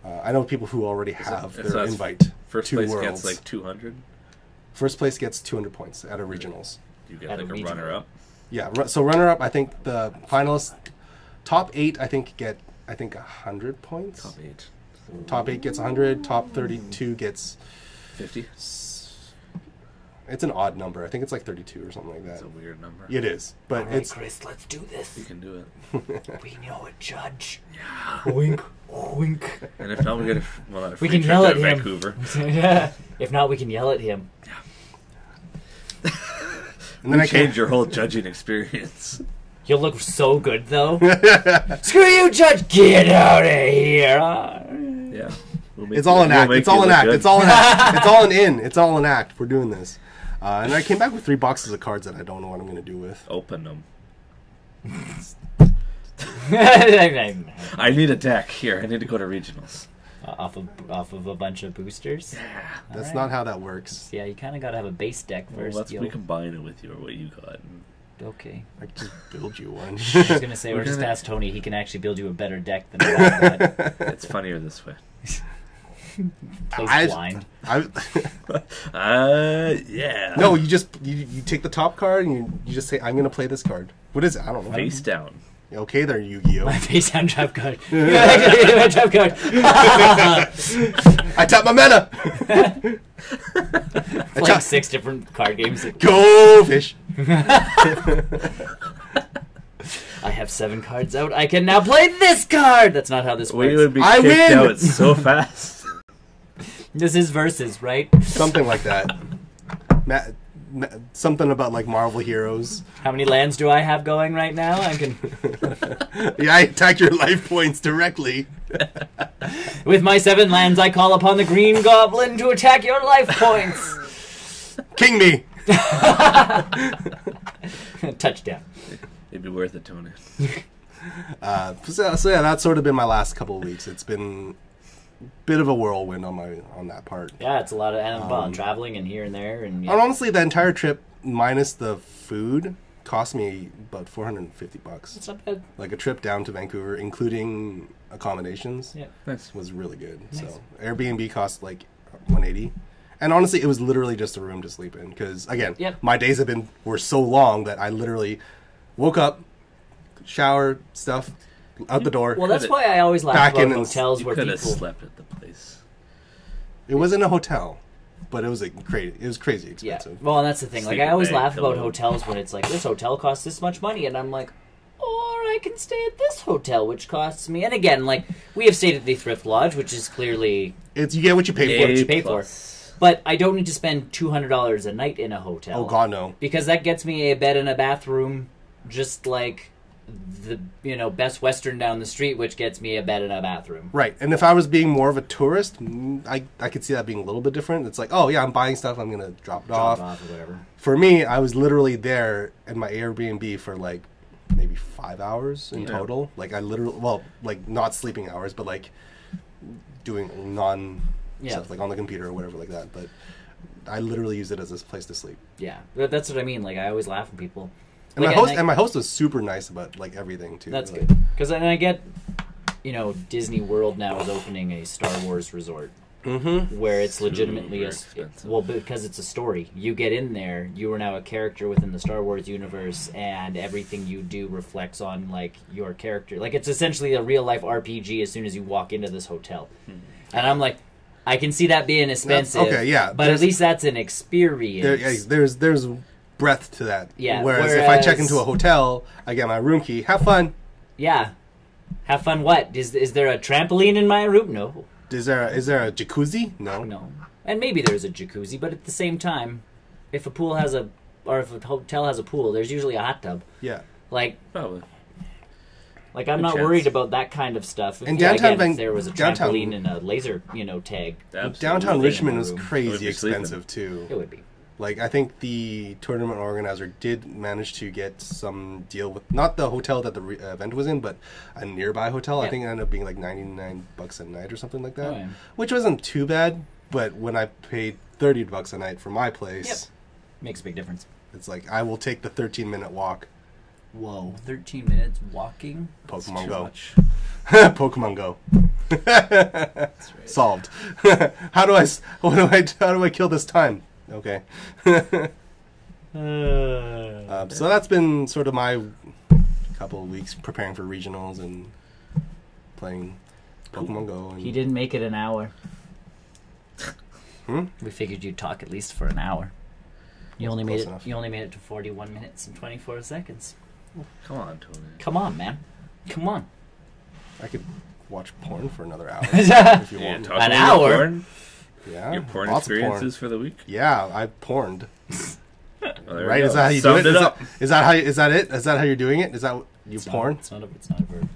I know people who already have their invite First to place Worlds. gets like 200. First place gets 200 points at a regionals. You get At a like a regional. runner-up. Yeah, so runner-up, I think the finalists, top 8, I think, get 100 points. Top 8. Top 8 gets 100. Top 32 gets... 50? It's an odd number. I think it's like 32 or something like that. That's a weird number. It is, but All right, it's... Chris, let's do this. You can do it. We know a judge. Yeah. Wink, wink. And if not, we get a We free can trip yell to at him. Vancouver. Yeah. If not, we can yell at him. And then I Change your whole judging experience. You'll look so good, though. Screw you, judge! Get out of here! Yeah. It's all an act. It's all an act. It's all an act. It's all an in. It's all an act. We're doing this. And I came back with 3 boxes of cards that I don't know what I'm going to do with. Open them. off I need a deck here. I need to go to regionals. of a bunch of boosters. That's Alright. not how that works. Yeah, you kind of got to have a base deck Well, first. let's yo. recombine it with what you got. Okay. I can just build you one. I was gonna say, or just ask Tony. He can actually build you a better deck than I got. It's funnier this way. Plays blind. Yeah. No, you just you take the top card and you just say, I'm going to play this card. What is it? I don't know. Face down. Okay there, Yu-Gi-Oh. My face down trap card. My trap card. I tap my mana! Like 6 different card games. Go fish! I have 7 cards out. I can now play this card. That's not how this works. We would be I kicked win! out so fast. This is versus, right? Something like that. Something about like Marvel Heroes. How many lands do I have going right now? I can, Yeah, I attack your life points directly. with my 7 lands, I call upon the Green Goblin to attack your life points. King me! Touchdown. It'd be worth it, Tony. So yeah, that's sort of been my last couple of weeks. It's been a bit of a whirlwind on that part. Yeah, it's a lot of traveling and here and there, and And honestly, the entire trip minus the food cost me about $450. it's not bad. Like a trip down to Vancouver, including accommodations, Yeah. Nice. was really good. Nice. So Airbnb cost like $180, and honestly, it was literally just a room to sleep in. Because again, Yep. my days were so long that I literally woke up, shower, stuff, out the door. Well, that's why I always laugh Back about in and- hotels You where could people. have slept at the place. It wasn't a hotel, but it was crazy. It was crazy Yeah. expensive. Well, and that's the thing. Like, Sleeping I always bag, laugh about pillow. hotels when it's like, this hotel costs this much money, and I'm like, or I can stay at this hotel, which costs me. And again, like, we have stayed at the Thrift Lodge, which is clearly It's you get what you pay what for. you pay for. But I don't need to spend $200 a night in a hotel. Oh God, no. Because that gets me a bed and a bathroom, just like the Best Western down the street, which gets me a bed and a bathroom. Right, and if I was being more of a tourist, I could see that being a little bit different. It's like, oh yeah, I'm buying stuff, I'm gonna drop it Drop off. off or whatever. For me, I was literally there in my Airbnb for like maybe 5 hours in total. Like I literally, well, like not sleeping hours, but like doing stuff like on the computer or whatever like that. But I literally used it as a place to sleep. Yeah, but that's what I mean. Like, I always laugh at people. And Like, my host was super nice about like everything too. That's like, good. Because then I get, Disney World now is opening a Star Wars resort. Mm-hmm. Where it's legitimately Super a expensive. well, because it's a story. You get in there, you are now a character within the Star Wars universe, and everything you do reflects on like your character. Like, it's essentially a real life RPG as soon as you walk into this hotel. And I'm like, I can see that being expensive. okay, yeah, but at least that's an experience. There's breadth to that. Yeah, Whereas if I check whereas- into a hotel, I get my room key. Have fun. Yeah. Have fun. What is there a trampoline in my room? No. Is there a jacuzzi? No. No. And maybe there's a jacuzzi, but at the same time, if a pool has a or if a hotel has a pool, there's usually a hot tub. Yeah. Like, Probably. I'm Good not chance. worried about that kind of stuff. And Yeah, downtown again, if there was a downtown- trampoline and a laser, tag, Absolutely. Downtown Richmond was Room. I would crazy be sleeping. expensive too. it would be. Like, I think the tournament organizer did manage to get some deal with, not the hotel that the event was in, but a nearby hotel. I Yeah. think it ended up being like $99 a night or something like that, Oh, yeah. which wasn't too bad. But when I paid $30 a night for my place, Yep. Makes a big difference. it's like, I will take the 13-minute walk. Whoa, 13 minutes walking? Pokemon Too Go. much. Pokemon Go. Solved. How do I kill this time? Okay. So that's been sort of my couple of weeks preparing for regionals and playing Pokemon Go. And He didn't make it an hour. Hmm? We figured you'd talk at least for an hour. You only made Close it. enough. You only made it to 41 minutes and 24 seconds. Come on, Tony. Come on, man. Come on. I could watch porn for another hour if you Yeah, want. talk An about your hour? porn, Yeah, your porn lots of experiences for the week. Yeah, I porned. Well, there Right? we Is go. that how you do Summed it? it up. Is that how? Is that it? Is that how you're doing it? Is that what you It's porn? It's not a verb.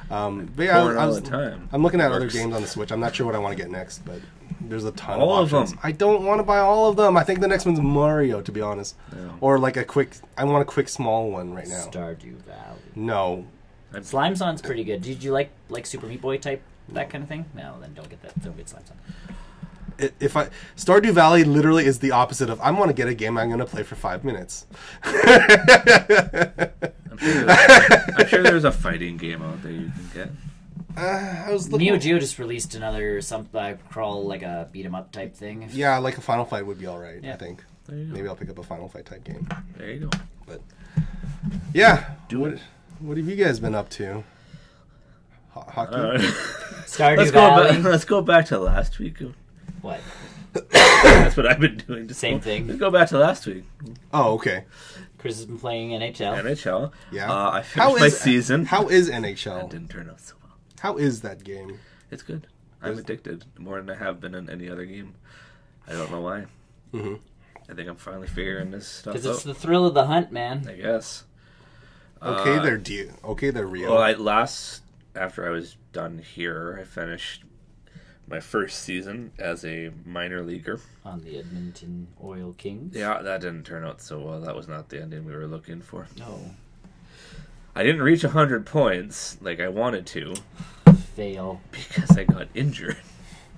But yeah, Porn all the time. I'm looking at other Works. games on the Switch. I'm not sure what I want to get next, but there's a ton All of of options. them. I don't want to buy all of them. I think the next one's Mario, to be honest, Yeah. or like I want a quick small one right now. Stardew Valley. No, Slime Son's pretty good. Did you like Super Meat Boy type that kind of thing? No, then don't get that. Don't get Slime Son. if I Stardew Valley literally is the opposite of I want to get a game I'm going to play for 5 minutes. I'm sure there's a fighting game out there you can get. I was looking. Neo Geo just released another crawl like a beat 'em up type thing. Yeah, like a Final Fight would be all right. Yeah. I think There you go. maybe I'll pick up a Final Fight type game. There you go. But yeah, Do what it. what have you guys been up to? Hockey. All right. Stardew let's go Valley. back. Let's go back to last week. What? That's what I've been doing. Same thing. Let's go back to last week. Oh, okay. Chris has been playing NHL. NHL. Yeah. I finished my season. How is That NHL? didn't turn out so well. How is that game? It's good. I'm addicted more than I have been in any other game. I don't know why. Mm-hmm. I think I'm finally figuring this stuff Because out. it's the thrill of the hunt, man. I guess. Okay, they're real. Well, after I was done here, I finished my first season as a minor leaguer. On the Edmonton Oil Kings. Yeah, that didn't turn out so well. That was not the ending we were looking for. No. I didn't reach 100 points like I wanted to Fail. because I got injured.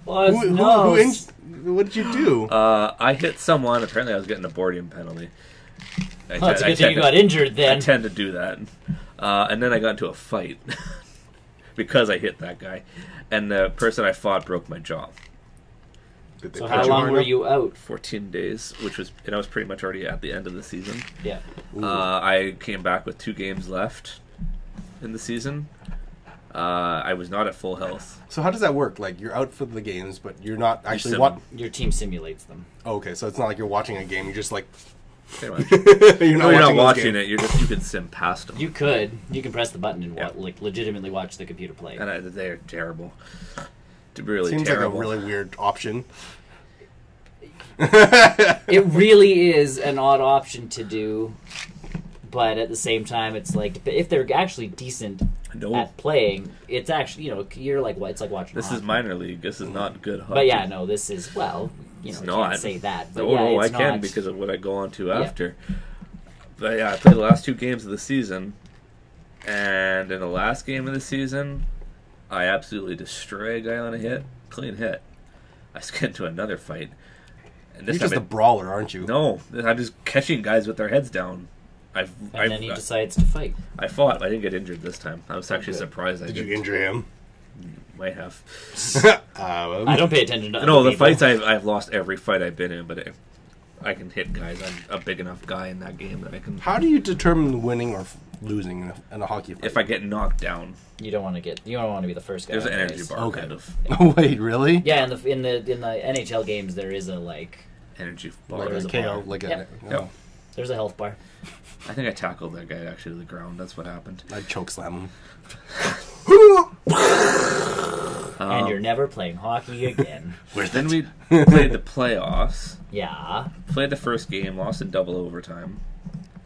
What? What did you do? I hit someone. Apparently, I was getting a boarding penalty. Well, it's a good thing you got injured I then. tend to do that. And then I got into a fight because I hit that guy. And the person I fought broke my jaw. Did they So cut how you long hard were enough? you out? 14 days, and I was pretty much already at the end of the season. Yeah. I came back with 2 games left in the season. I was not at full health. So how does that work? Like you're out for the games, but you're not actually sim- what? Your team simulates them. Oh, okay, so it's not like you're watching a game. You're just like Pretty much. you're No, you're not those watching games. it. You can sim past them. You could. You can press the button and Yeah. legitimately watch the computer play. And they're terrible. Really Seems terrible. like a really weird option. It really is an odd option to do, but at the same time, it's like if they're actually decent No, at playing, it's actually you're like what it's like watching. this is hockey. minor league. This is not good hockey. But yeah, no, this is It's you not. can't say that. But No, yeah, no, I it's can not. because of what I go on to Yeah. after. But yeah, I played the last 2 games of the season, and in the last game of the season, I absolutely destroy a guy on a hit, clean hit. I just get into another fight, and You're this just a time brawler, aren't you? no, I'm just catching guys with their heads down. And then he decides to fight. I fought. I didn't get injured this time. I was actually surprised. Did you injure him? Might have. I don't pay attention to No, other the people. fights I've lost every fight I've been in, but I can hit guys. I'm a big enough guy in that game that I can. How do you determine winning or losing in a hockey fight? If I get knocked down, You don't want to be the first guy. there's an on the energy ice. bar Okay. kind of Oh wait, really? Yeah, in the NHL games, there is a energy bar. Like There is a a KO, bar. like a. Yep. Oh, there's a health bar. I think I tackled that guy actually to the ground. That's what happened. I'd choke slam him. And you're never playing hockey again. Then we played the playoffs. Yeah. Played the first game, lost in double overtime,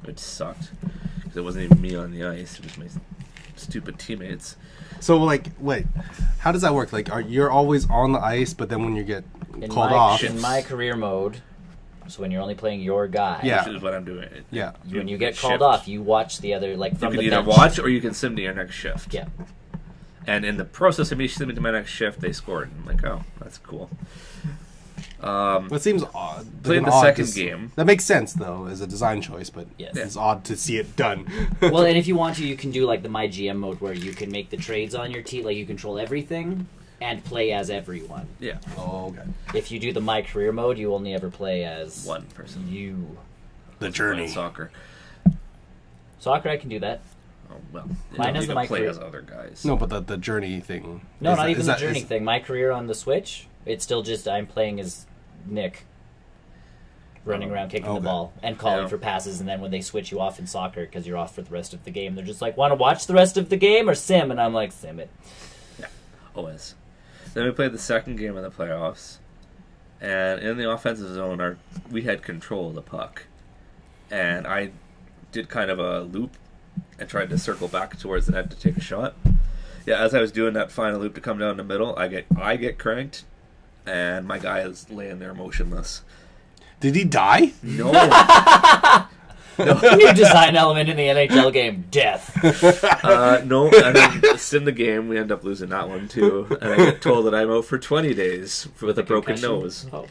which sucked because it wasn't even me on the ice; it was my stupid teammates. So, like, wait, how does that work? Like, you're always on the ice, but then when you get called off, in my career mode, so when you're only playing your guy, Yeah. Which is what I'm doing. yeah, when you get called shift. off, you watch the other like You from can the either bench. watch or you can sim to your next shift. Yeah. And in the process of me simming to my next shift, they scored. I'm like, oh, that's cool. Well, it seems odd. Played Like, the odd second to game. That makes sense, though, as a design choice, but Yes. it's odd to see it done. Well, and if you want to, you can do like the My GM mode where you can make the trades on your team, like you control everything and play as everyone. Yeah, Oh, okay. If you do the My Career mode, you only ever play as one person. you. The Playing journey. soccer. Soccer, I can do that. Oh well. Mine you has can the My play Career. as other guys. No, but the journey thing. No, Is not that- even is the that- journey is- thing. My Career on the Switch, it's still just I'm playing as Nick. Running around kicking the Okay. ball and calling Yeah. for passes, and then when they switch you off in soccer because you're off for the rest of the game, they're just like, "Want to watch the rest of the game or sim?" And I'm like, "Sim it." Always. Then we played the second game of the playoffs, and in the offensive zone, we had control of the puck, and I did kind of a loop and tried to circle back towards the net to take a shot. Yeah, as I was doing that final loop to come down the middle, I get cranked, and my guy is laying there motionless. Did he die? No, New design element in the NHL game: death. no. And then sim the game, we end up losing that one too, and I get told that I'm out for 20 days with a broken concussion? nose. Oh.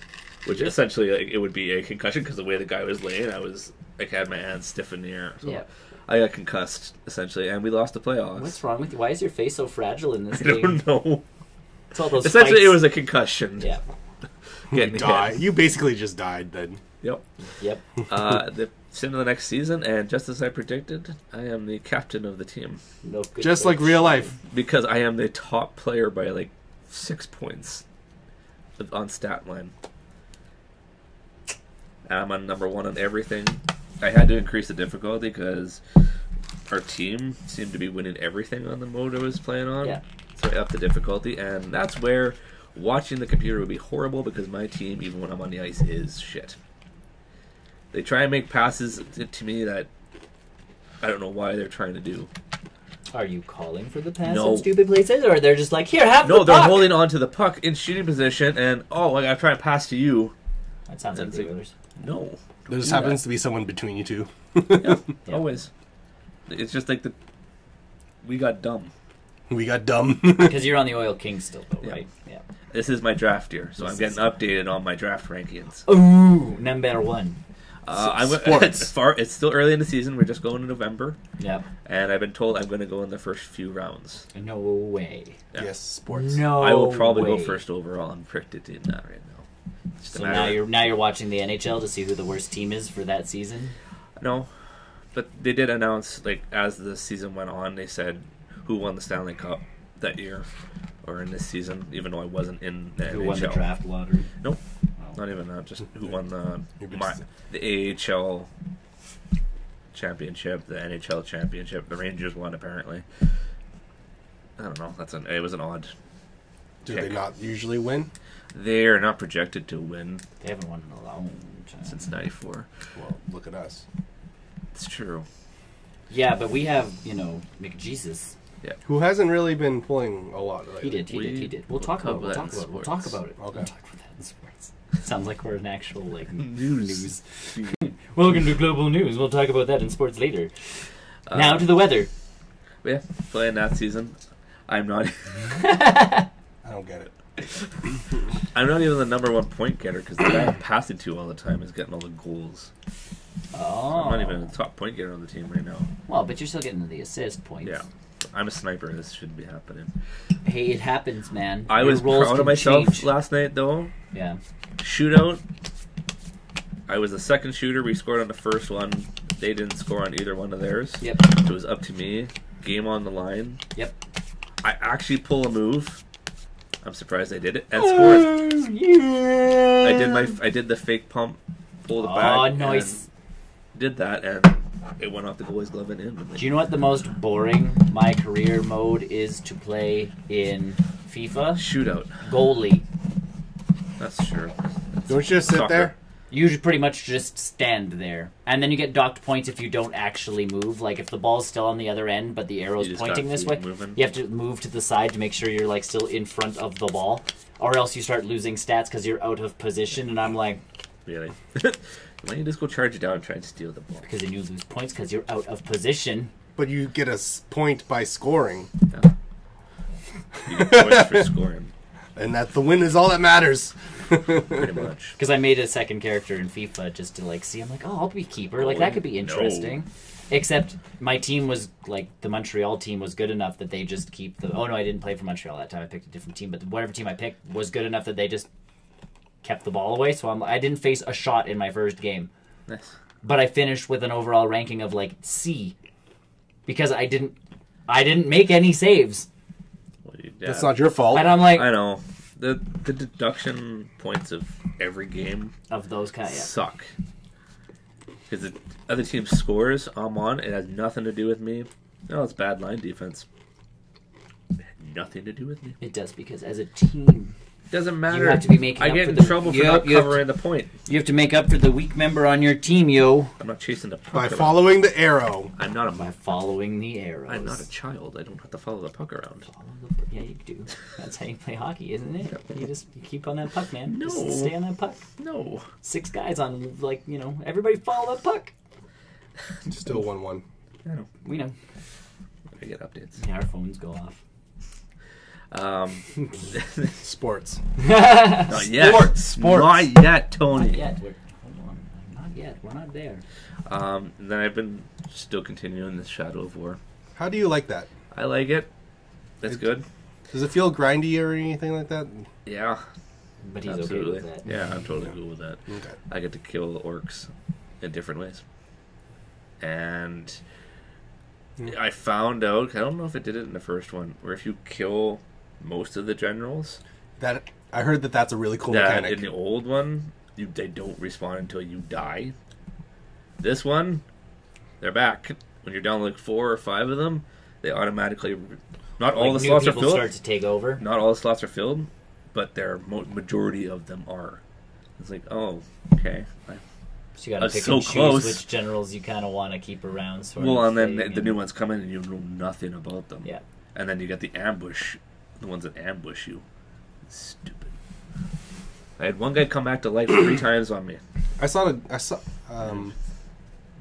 Which essentially, like, it would be a concussion because the way the guy was laying, I was like had my hands stiff in the air. So Yeah. I got concussed essentially, and we lost the playoffs. What's wrong with you? Why is your face so fragile in this I game? don't know. It's all those Essentially, fights. it was a concussion. Yeah. Getting Die. hit. You basically just died then. Yep. Yep. The sim of the next season, and just as I predicted, I am the captain of the team No good Just like coach. real life. because I am the top player by like 6 points on stat line. I'm on number 1 on everything. I had to increase the difficulty because our team seemed to be winning everything on the mode I was playing on. Yeah. So I upped the difficulty, and that's where watching the computer would be horrible because my team, even when I'm on the ice, is shit. They try and make passes to me that I don't know why they're trying to do. Are you calling for the pass No. in stupid places, or they're just like, "Here, have No, the they're puck"? holding on to the puck in shooting position, and I gotta try and pass to you. That sounds like That's the like- Oilers. No, There just do that. happens to be someone between you two. Yeah. Always. It's just like we got dumb. We got dumb. Because you're on the Oil Kings still, though, Yeah. right? Yeah. This is my draft year, so I'm This getting updated on my draft rankings. Ooh, number one. Sports. It's still early in the season. We're just going in November, Yep. and I've been told I'm going to go in the first few rounds. No way. Yeah. Yes, sports. No. I will probably go way. first overall. I'm predicting that right now. It's just a So matter now you're watching the NHL to see who the worst team is for that season. No, but they did announce, like, as the season went on, they said who won the Stanley Cup that year or in this season, even though I wasn't in the Who NHL. won the draft lottery? Nope, not even that. Just who won You're the AHL championship, the NHL championship. The Rangers won apparently. I don't know. It was an odd. Do pick. they not usually win? They're not projected to win They haven't won in a long time. since '94. Well, look at us. It's true. Yeah, but we have, McJesus. Who hasn't really been pulling a lot lately. He did. We'll talk about it. We'll talk about it. Okay. We'll talk about that in sports. Sounds like we're an actual, News. Welcome to Global News. We'll talk about that in sports later. Now to the weather. Yeah, playing that season. I'm not. I don't get it. I'm not even the number 1 point getter because the guy I'm passing to all the time is getting all the goals. Oh. I'm not even the top point getter on the team right now. Well, but you're still getting the assist points. Yeah, I'm a sniper. This shouldn't be happening. Hey, it happens, man. I Your was roles proud can of myself change. last night, though. Yeah. Shootout. I was the second shooter. We scored on the first one. They didn't score on either one of theirs. Yep. It was up to me. Game on the line. Yep. I actually pull a move. I'm surprised I did it and scored. Yeah. I did the fake pump, pull the Oh, back. nice. and did that, and it went off the goalie's glove and in. Do you know what the most boring My Career mode is to play in FIFA, Shootout. goalie. That's true. Don't you just sit Soccer. there? You pretty much just stand there. And then you get docked points if you don't actually move. Like, if the ball's still on the other end, but the arrow's You just pointing gotta this keep way, moving. you have to move to the side to make sure you're, like, still in front of the ball. Or else you start losing stats because you're out of position. And I'm like, Really? Why don't you just go charge it down and try and steal the ball? because then you lose points because you're out of position. But you get a point by scoring, Yeah. You get points for scoring, and that the win is all that matters. pretty much. Because I made a second character in FIFA just to, like, see. I'm like, oh, I'll be keeper. Like, that could be interesting. Except my team was, like, the Montreal team was good enough that they just keep the... Oh, no, I didn't play for Montreal that time. I picked a different team. But whatever team I picked was good enough that they just kept the ball away. So I didn't face a shot in my first game. Nice. But I finished with an overall ranking of, like, C. Because I didn't make any saves. Well, That's not your fault. And I'm like... I know. The deduction points of every game Of those kind, yeah. suck. Because the other team scores, I'm on. It has nothing to do with me. No, it's bad line defense. It had nothing to do with me. It does, because as a team... Doesn't matter. You have to be making I up get for in the- trouble for you not have- you have covering the point. You have to make up for the weak member on your team, yo. I'm not chasing the puck By around. following the arrow. I'm not By a. following the arrows. I'm not a child. I don't have to follow the puck around. Yeah, you do. That's how you play hockey, isn't it? You keep on that puck, man. No. Just stay on that puck. No. 6 guys on, like, everybody follow that puck. Still 1-1. I know. We know. I get updates. Yeah, our phones go off. Sports. Not yet. Sports. Not yet, Tony. Not yet. Hold on. Not yet. We're not there. And then I've been still continuing the Shadow of War. How do you like that? I like it. That's good. Does it feel grindy or anything like that? Yeah. But he's Absolutely. okay with that. Yeah, I'm totally cool with that. Okay. I get to kill orcs in different ways. And I found out, I don't know if it did it in the first one, where if you kill most of the generals, That I heard that's a really cool that mechanic. in the old one, they don't respawn until you die. This one, they're back. When you're down like 4 or 5 of them, they automatically... Not all Like, the new slots are people filled. start to take over. Not all the slots are filled, but their majority of them are. It's like, oh, okay. So you gotta That's pick so and choose close. which generals you kind of want to keep around. Sort Well, of and then thing, the new ones come in and you know nothing about them. Yeah. And then you get the ambush, the ones that ambush you. Stupid. I had one guy come back to life 3 times on me.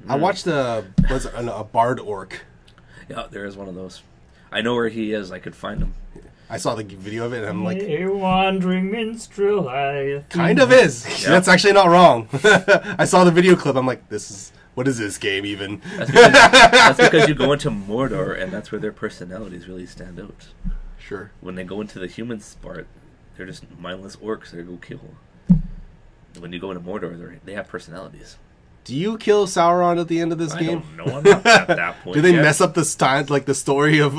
I watched a bard orc. Yeah, there is one of those. I know where he is. I could find him. I saw the video of it and I'm like, Hey, wandering minstrel, kind of is. Yeah. That's actually not wrong. I saw the video clip. I'm like, what is this game even? That's because you go into Mordor, and that's where their personalities really stand out. Sure. When they go into the human part, they're just mindless orcs they go kill. When you go into Mordor, they have personalities. Do you kill Sauron at the end of this I game? don't know. I'm not at that point. Do they yet. mess up the style, like the story of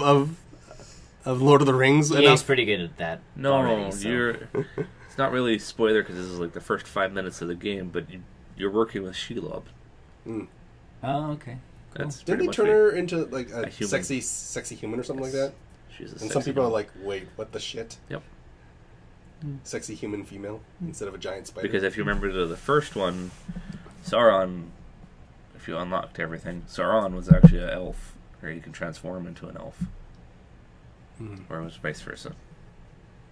Lord of the Rings? EA's enough? pretty good at that. No, already, so. It's not really a spoiler because this is like the first 5 minutes of the game, but you're working with Shelob. Oh, okay. That's Didn't pretty they much turn her into like a a human. sexy human or something like that? She's a And some sexy people are girl. like, wait, what the shit? Yep. Sexy human female instead of a giant spider. Because if you remember the first one, Sauron, if you unlocked everything, Sauron was actually an elf, or you can transform into an elf, or it was vice versa.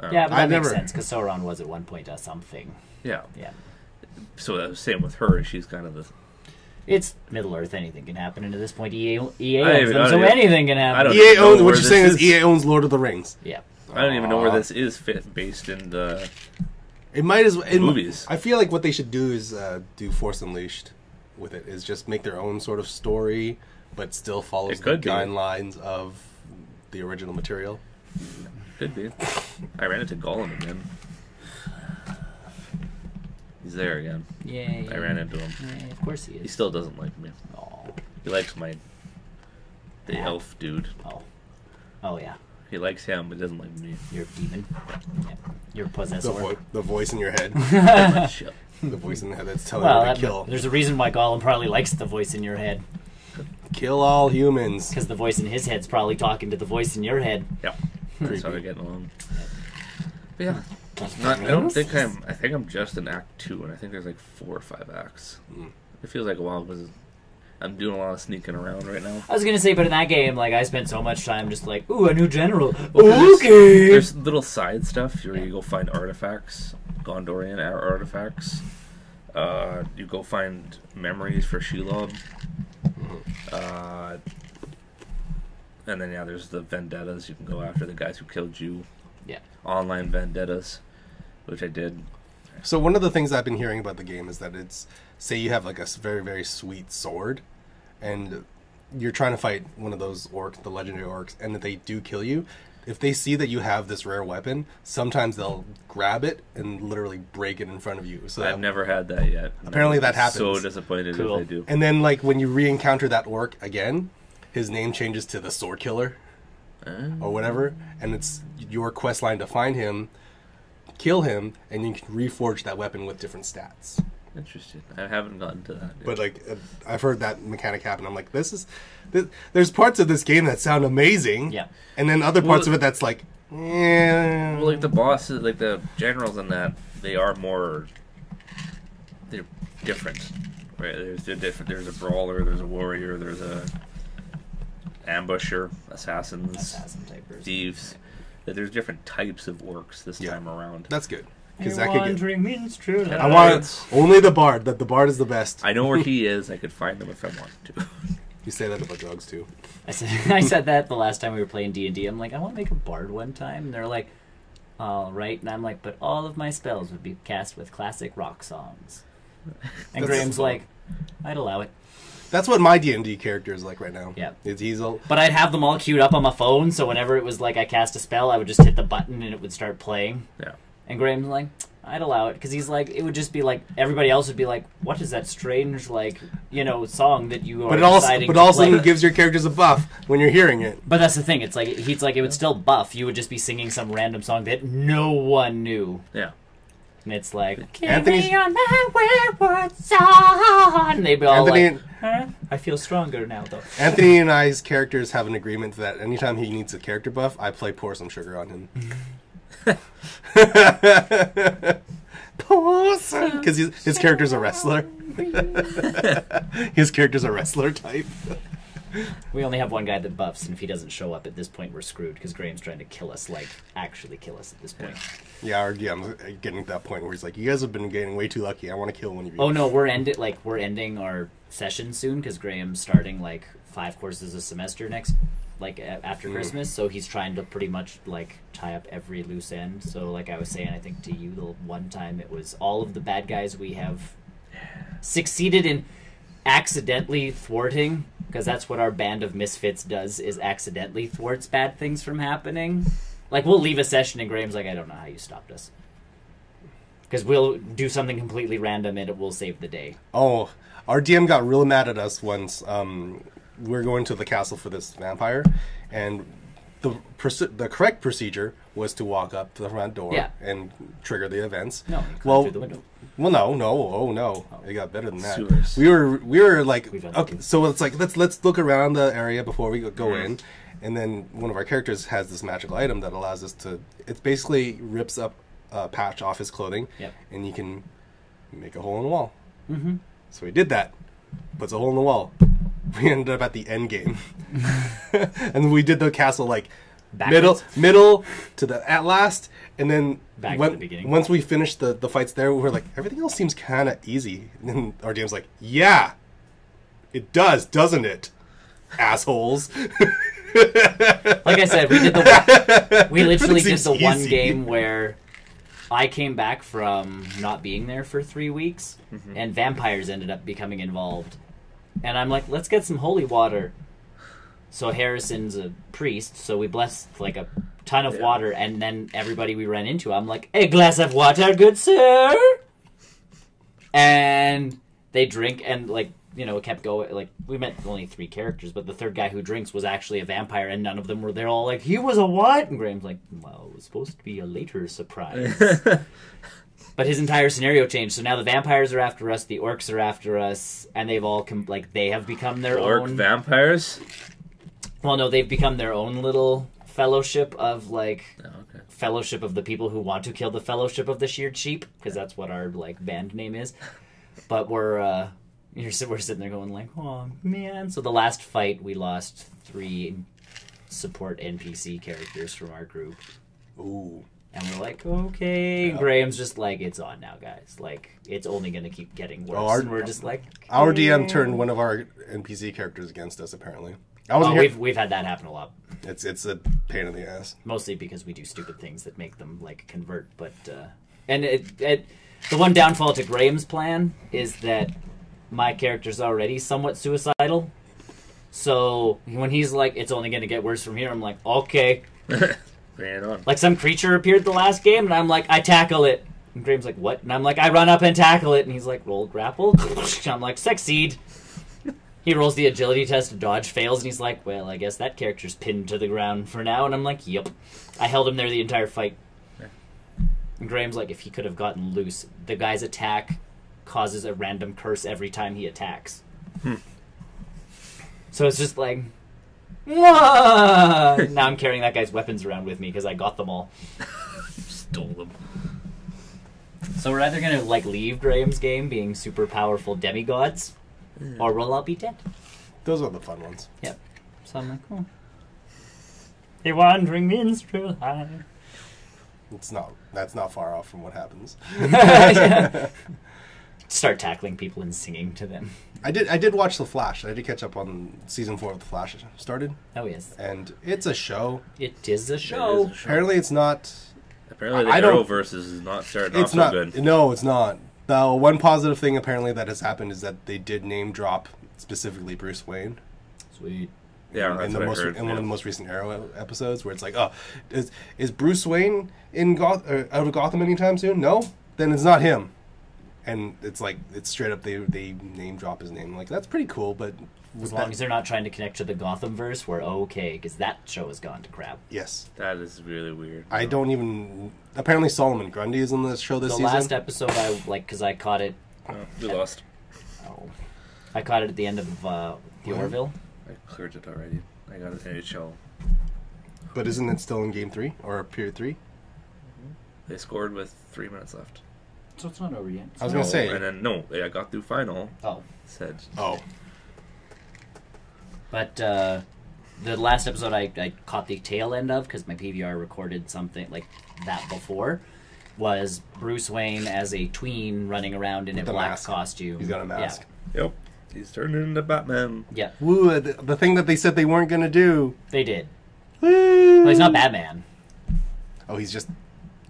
Yeah, but that I've makes never- sense because Sauron was at one point a something. Yeah. Yeah. So that was same with her. She's kind of the. It's Middle Earth. Anything can happen. And at this point, EA I owns even- them, I so don't even- anything can I happen. don't EA even know owns. What where you're this saying is is. EA owns Lord of the Rings. Yeah. I don't even know where Aw. this is based in the. It might as well. Movies. I feel like what they should do is do Force Unleashed with it. Is just make their own sort of story, but still follows It the could be. guidelines of the original material. Could be. I ran into Gollum again. He's there again. Yeah. I ran into him. Yeah, of course he He is. still doesn't like me. Oh. He likes the Yeah. elf dude. Oh. Oh yeah. He likes him, but he doesn't like me. You're a demon. Yeah. You're a The, possessor. the voice in your head. Shit. The voice in the head that's telling Well, you to kill. there's a reason why Gollum probably likes the voice in your head. Kill all humans. Because the voice in his head's probably talking to the voice in your head. Yep. That's Creepy. how they're getting along. Yeah. I don't think I think I'm just in Act 2, and I think there's like 4 or 5 acts. It feels like a while because I'm doing a lot of sneaking around right now. I was gonna say, but in that game, like I spent so much time just like, ooh, a new general. Well, Okay. There's little side stuff where you go find artifacts, Gondorian artifacts. You go find memories for Shelob. And then there's the vendettas. You can go after the guys who killed you. Yeah. Online vendettas, which I did. So one of the things I've been hearing about the game is that it's, say you have like a very, very sweet sword, and you're trying to fight one of those orcs, the legendary orcs, and that they do kill you. If they see that you have this rare weapon, sometimes they'll grab it and literally break it in front of you. So I've never had that yet. Apparently that happens. So disappointed Cool. if they do. And then like when you re-encounter that orc again, his name changes to the Sword Killer or whatever, and it's your quest line to find him, kill him, and you can reforge that weapon with different stats. Interesting. I haven't gotten to that yet. But like I've heard that mechanic happen. I'm like, there's parts of this game that sound amazing, Yeah. and then other parts of it that's like, Well, like the bosses, like the generals in that, they're different. Right? They're different. There's a brawler, there's a warrior, there's a ambusher, assassins, Assassin typers. thieves. There's different types of orcs this time around. That's good. Because You're that could get. wandering minstrel. I want only the bard. That the bard is the best. I know where he is. I could find him if I wanted to. You say that about drugs too. I said that the last time we were playing D&D. I'm like, I want to make a bard one time. And they're like, all right. And I'm like, but all of my spells would be cast with classic rock songs. And Graham's like, I'd allow it. That's what my D&D character is like right now. Yeah. He's a, But I'd have them all queued up on my phone, so whenever it was like I cast a spell, I would just hit the button and it would start playing. Yeah. And Graham's like, I'd allow it, because he's like, it would just be like, everybody else would be like, what is that strange, like, song that you are deciding but to also play? it gives your characters a buff when you're hearing it. But that's the thing, it's like, it would still buff, you would just be singing some random song that no one knew. Yeah. And it's like, give Anthony's- me on that wayward song, and they'd be all Anthony, like, huh? I feel stronger now, though. Anthony and I's characters have an agreement that anytime he needs a character buff, I pour some sugar on him. Pour some, because his character's a wrestler. His character's a wrestler type. We only have one guy that buffs, and if he doesn't show up at this point, we're screwed, because Graham's trying to kill us, like, actually kill us at this point. Yeah, our DM's getting to that point where he's like, you guys have been getting way too lucky. I want to kill one of you. Oh no, we're ending our session soon, because Graham's starting, like, 5 courses a semester after Christmas, so he's trying to pretty much, like, tie up every loose end. So, like I was saying, I think to you, the one time it was all of the bad guys we have succeeded in accidentally thwarting, because that's what our band of misfits does, is accidentally thwarts bad things from happening. Like, we'll leave a session and Graham's like, I don't know how you stopped us. Because we'll do something completely random and it will save the day. Oh, our DM got real mad at us once. We're going to the castle for this vampire, and the correct procedure was to walk up to the front door and trigger the events. No, you climb through the window. Well, no, it got better than that. Sewers. We were like, We've done okay, that. so it's like let's look around the area before we go in, and then one of our characters has this magical item that allows us to. It basically rips up a patch off his clothing, and you can make a hole in the wall. Mm-hmm. So we did that. Puts a hole in the wall. We ended up at the end game, and we did the castle like Backwards. middle to the at last, and then Back to the beginning. Once we finished the fights there, we were like, everything else seems kind of easy. And then our DM's like, yeah, it does, doesn't it, assholes? Like I said, we literally did the one game where I came back from not being there for 3 weeks, and vampires ended up becoming involved. And I'm like, let's get some holy water. So Harrison's a priest, so we blessed like a ton of water, and then everybody we ran into, I'm like, a glass of water, good sir? And they drink, and like, it kept going. Like, we met only 3 characters, but the third guy who drinks was actually a vampire, and none of them were there. All like, he was a what? And Graham's like, well, it was supposed to be a later surprise. But his entire scenario changed. So now the vampires are after us, the orcs are after us, and they've all they have become their Orc own vampires? Well, no, they've become their own little fellowship of like Oh, okay. Fellowship of the People Who Want to Kill the Fellowship of the Sheared Sheep, because that's what our like band name is. But we're sitting there going like, oh man. So the last fight, we lost 3 support NPC characters from our group. Ooh. And we're like, okay. Yeah. Graham's just like, it's on now, guys. Like, it's only going to keep getting worse. And we're just like, okay. Our DM turned one of our NPC characters against us, apparently. We've had that happen a lot. It's a pain in the ass. Mostly because we do stupid things that make them, like, convert. But, and the one downfall to Graham's plan is that my character's already somewhat suicidal. So when he's like, it's only going to get worse from here, I'm like, okay. Ran on. Like some creature appeared the last game, and I'm like, I tackle it. And Graham's like, what? And I'm like, I run up and tackle it. And he's like, roll grapple. I'm like, succeed. He rolls the agility test, dodge fails, and he's like, well, I guess that character's pinned to the ground for now. And I'm like, yep. I held him there the entire fight. And Graham's like, if he could have gotten loose, the guy's attack causes a random curse every time he attacks. So it's just like, whoa! Now I'm carrying that guy's weapons around with me because I got them all. Stole them. So we're either going to like leave Graham's game being super powerful demigods, or we'll all be dead. Those are the fun ones. Yep. So I'm like, oh. A wandering minstrel high. That's not far off from what happens. Start tackling people and singing to them. I did watch The Flash. I did catch up on season 4 of The Flash started. Oh yes. And it's a show. It is a show. Apparently it's not. Apparently the Arrowverse is not starting off so good. No, it's not. The one positive thing apparently that has happened is that they did name drop specifically Bruce Wayne. Sweet. Yeah, that's what I heard. In one of the most recent Arrow episodes, where it's like, oh, is Bruce Wayne out of Gotham anytime soon? No, then it's not him. And it's like, it's straight up, they name drop his name. Like, that's pretty cool, but as long as they're not trying to connect to the Gothamverse, we're okay, because that show has gone to crap. Yes. That is really weird. I don't even... Apparently Solomon Grundy is in the show this season. The last episode, because I caught it... Oh, we lost. Oh. I caught it at the end of the Orville. I cleared it already. I got an NHL. But isn't it still in Game 3? Or Period 3? They scored with 3 minutes left. So it's not over yet. I was going to say... And then, I got through final. Oh. Said... Oh. But the last episode I caught the tail end of, because my PVR recorded something like that before, was Bruce Wayne as a tween running around in a black costume. He's got a mask. Yeah. Yep. He's turned into Batman. Yeah. Woo, the thing that they said they weren't going to do. They did. Woo. Well, he's not Batman. Oh, he's just...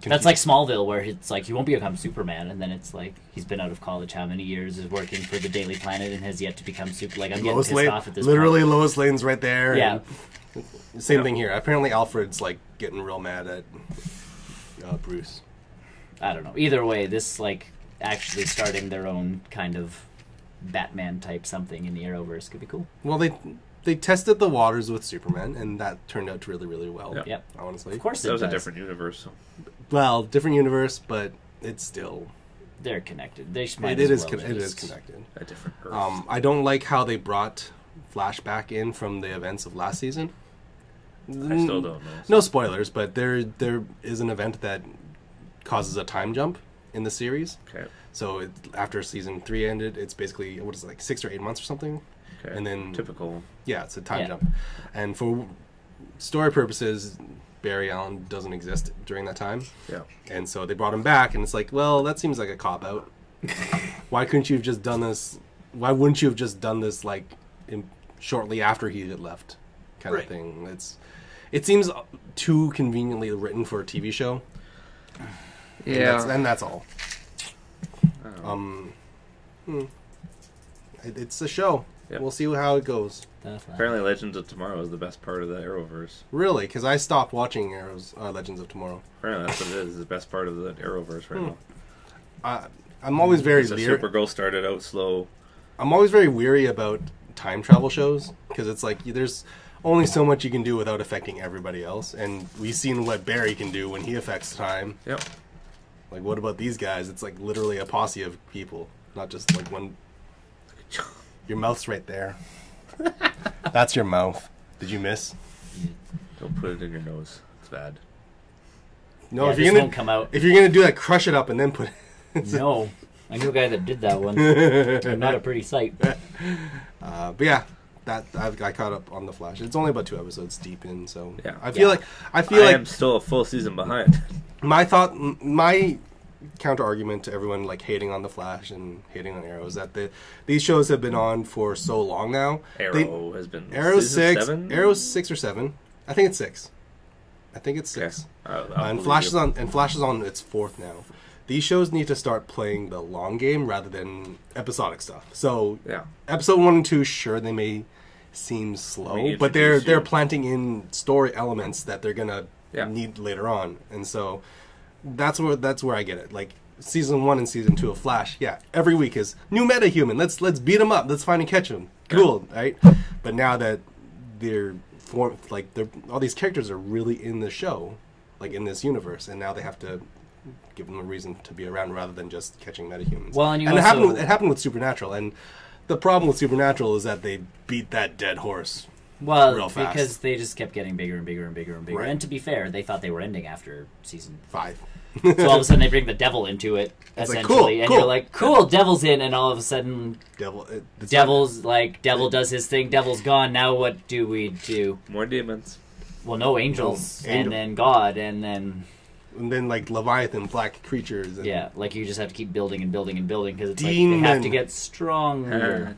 That's like Smallville, where it's like, he won't become Superman, and then it's like, he's been out of college how many years, is working for the Daily Planet, and has yet to become like, I'm getting pissed off at this literally point. Lois Lane's right there. Yeah. Same thing here. Apparently Alfred's, like, getting real mad at Bruce. I don't know. Either way, this, like, actually starting their own kind of Batman-type something in the Arrowverse could be cool. Well, they tested the waters with Superman, and that turned out really, really well. Yeah. Yep. Honestly. Of course that was a different universe. So. Well, different universe, but it's still... They're connected. It is connected. A different Earth. I don't like how they brought Flash back in from the events of last season. I still don't know. No spoilers, but there is an event that causes a time jump in the series. Okay. So after season 3 ended, it's basically, what is it, like 6 or 8 months or something? Okay. And then... Typical. Yeah, it's a time jump. And for story purposes... Barry Allen doesn't exist during that time. Yeah. And so they brought him back, and it's like, well, that seems like a cop-out. Why couldn't you have just done this? Why wouldn't you have just done this, like, shortly after he had left kind of thing? It seems too conveniently written for a TV show. Yeah. And that's all. It's a show. Yep. We'll see how it goes. Apparently Legends of Tomorrow is the best part of the Arrowverse. Really? Because I stopped watching Legends of Tomorrow. Apparently that's what it is. The best part of the Arrowverse right now. I'm always very leery. Supergirl started out slow. I'm always very weary about time travel shows. Because it's like, there's only so much you can do without affecting everybody else. And we've seen what Barry can do when he affects time. Yep. Like, what about these guys? It's like literally a posse of people. Not just like one... Your mouth's right there. That's your mouth. Did you miss? Don't put it in your nose. It's bad. No, Yeah, if this you're gonna won't come out. if you're gonna do that, crush it up and then put. No, I knew a guy that did that one. Not a pretty sight. But yeah, that I caught up on the Flash. It's only about 2 episodes deep in, so Yeah. I feel like I am still a full season behind. my counter argument to everyone like hating on the Flash and hating on Arrow is that these shows have been on for so long now. Arrow has been Arrow's season 6, 7? Arrow's 6 or 7. I think it's 6. I think it's 6. I'll And believe Flash you. is on its 4th now. These shows need to start playing the long game rather than episodic stuff. So Yeah. episode 1 and 2, sure, they may seem slow, but Reintroduce they're you. planting in story elements that they're gonna Yeah. need later on, and so that's where I get it. Like season 1 and season 2 of Flash, yeah, every week is new metahuman. Let's beat him up. Let's find and catch him. Cool, right? But now that all these characters are really in the show, like in this universe, and now they have to give them a reason to be around rather than just catching metahumans. Well, and it happened with Supernatural, and the problem with Supernatural is that they beat that dead horse. Well, real fast. because they just kept getting bigger and bigger and bigger and bigger. Right. And to be fair, they thought they were ending after season 5. So all of a sudden they bring the devil into it, It's like, essentially, cool, and cool. you're like, "Cool, devil's in," and all of a sudden, devil does his thing. Devil's gone. Now what do we do? More demons. Well, no angels, Angel. and then God, and then And then like Leviathan, black creatures. And yeah, like you just have to keep building and building and building because it's Demon. like they have to get stronger.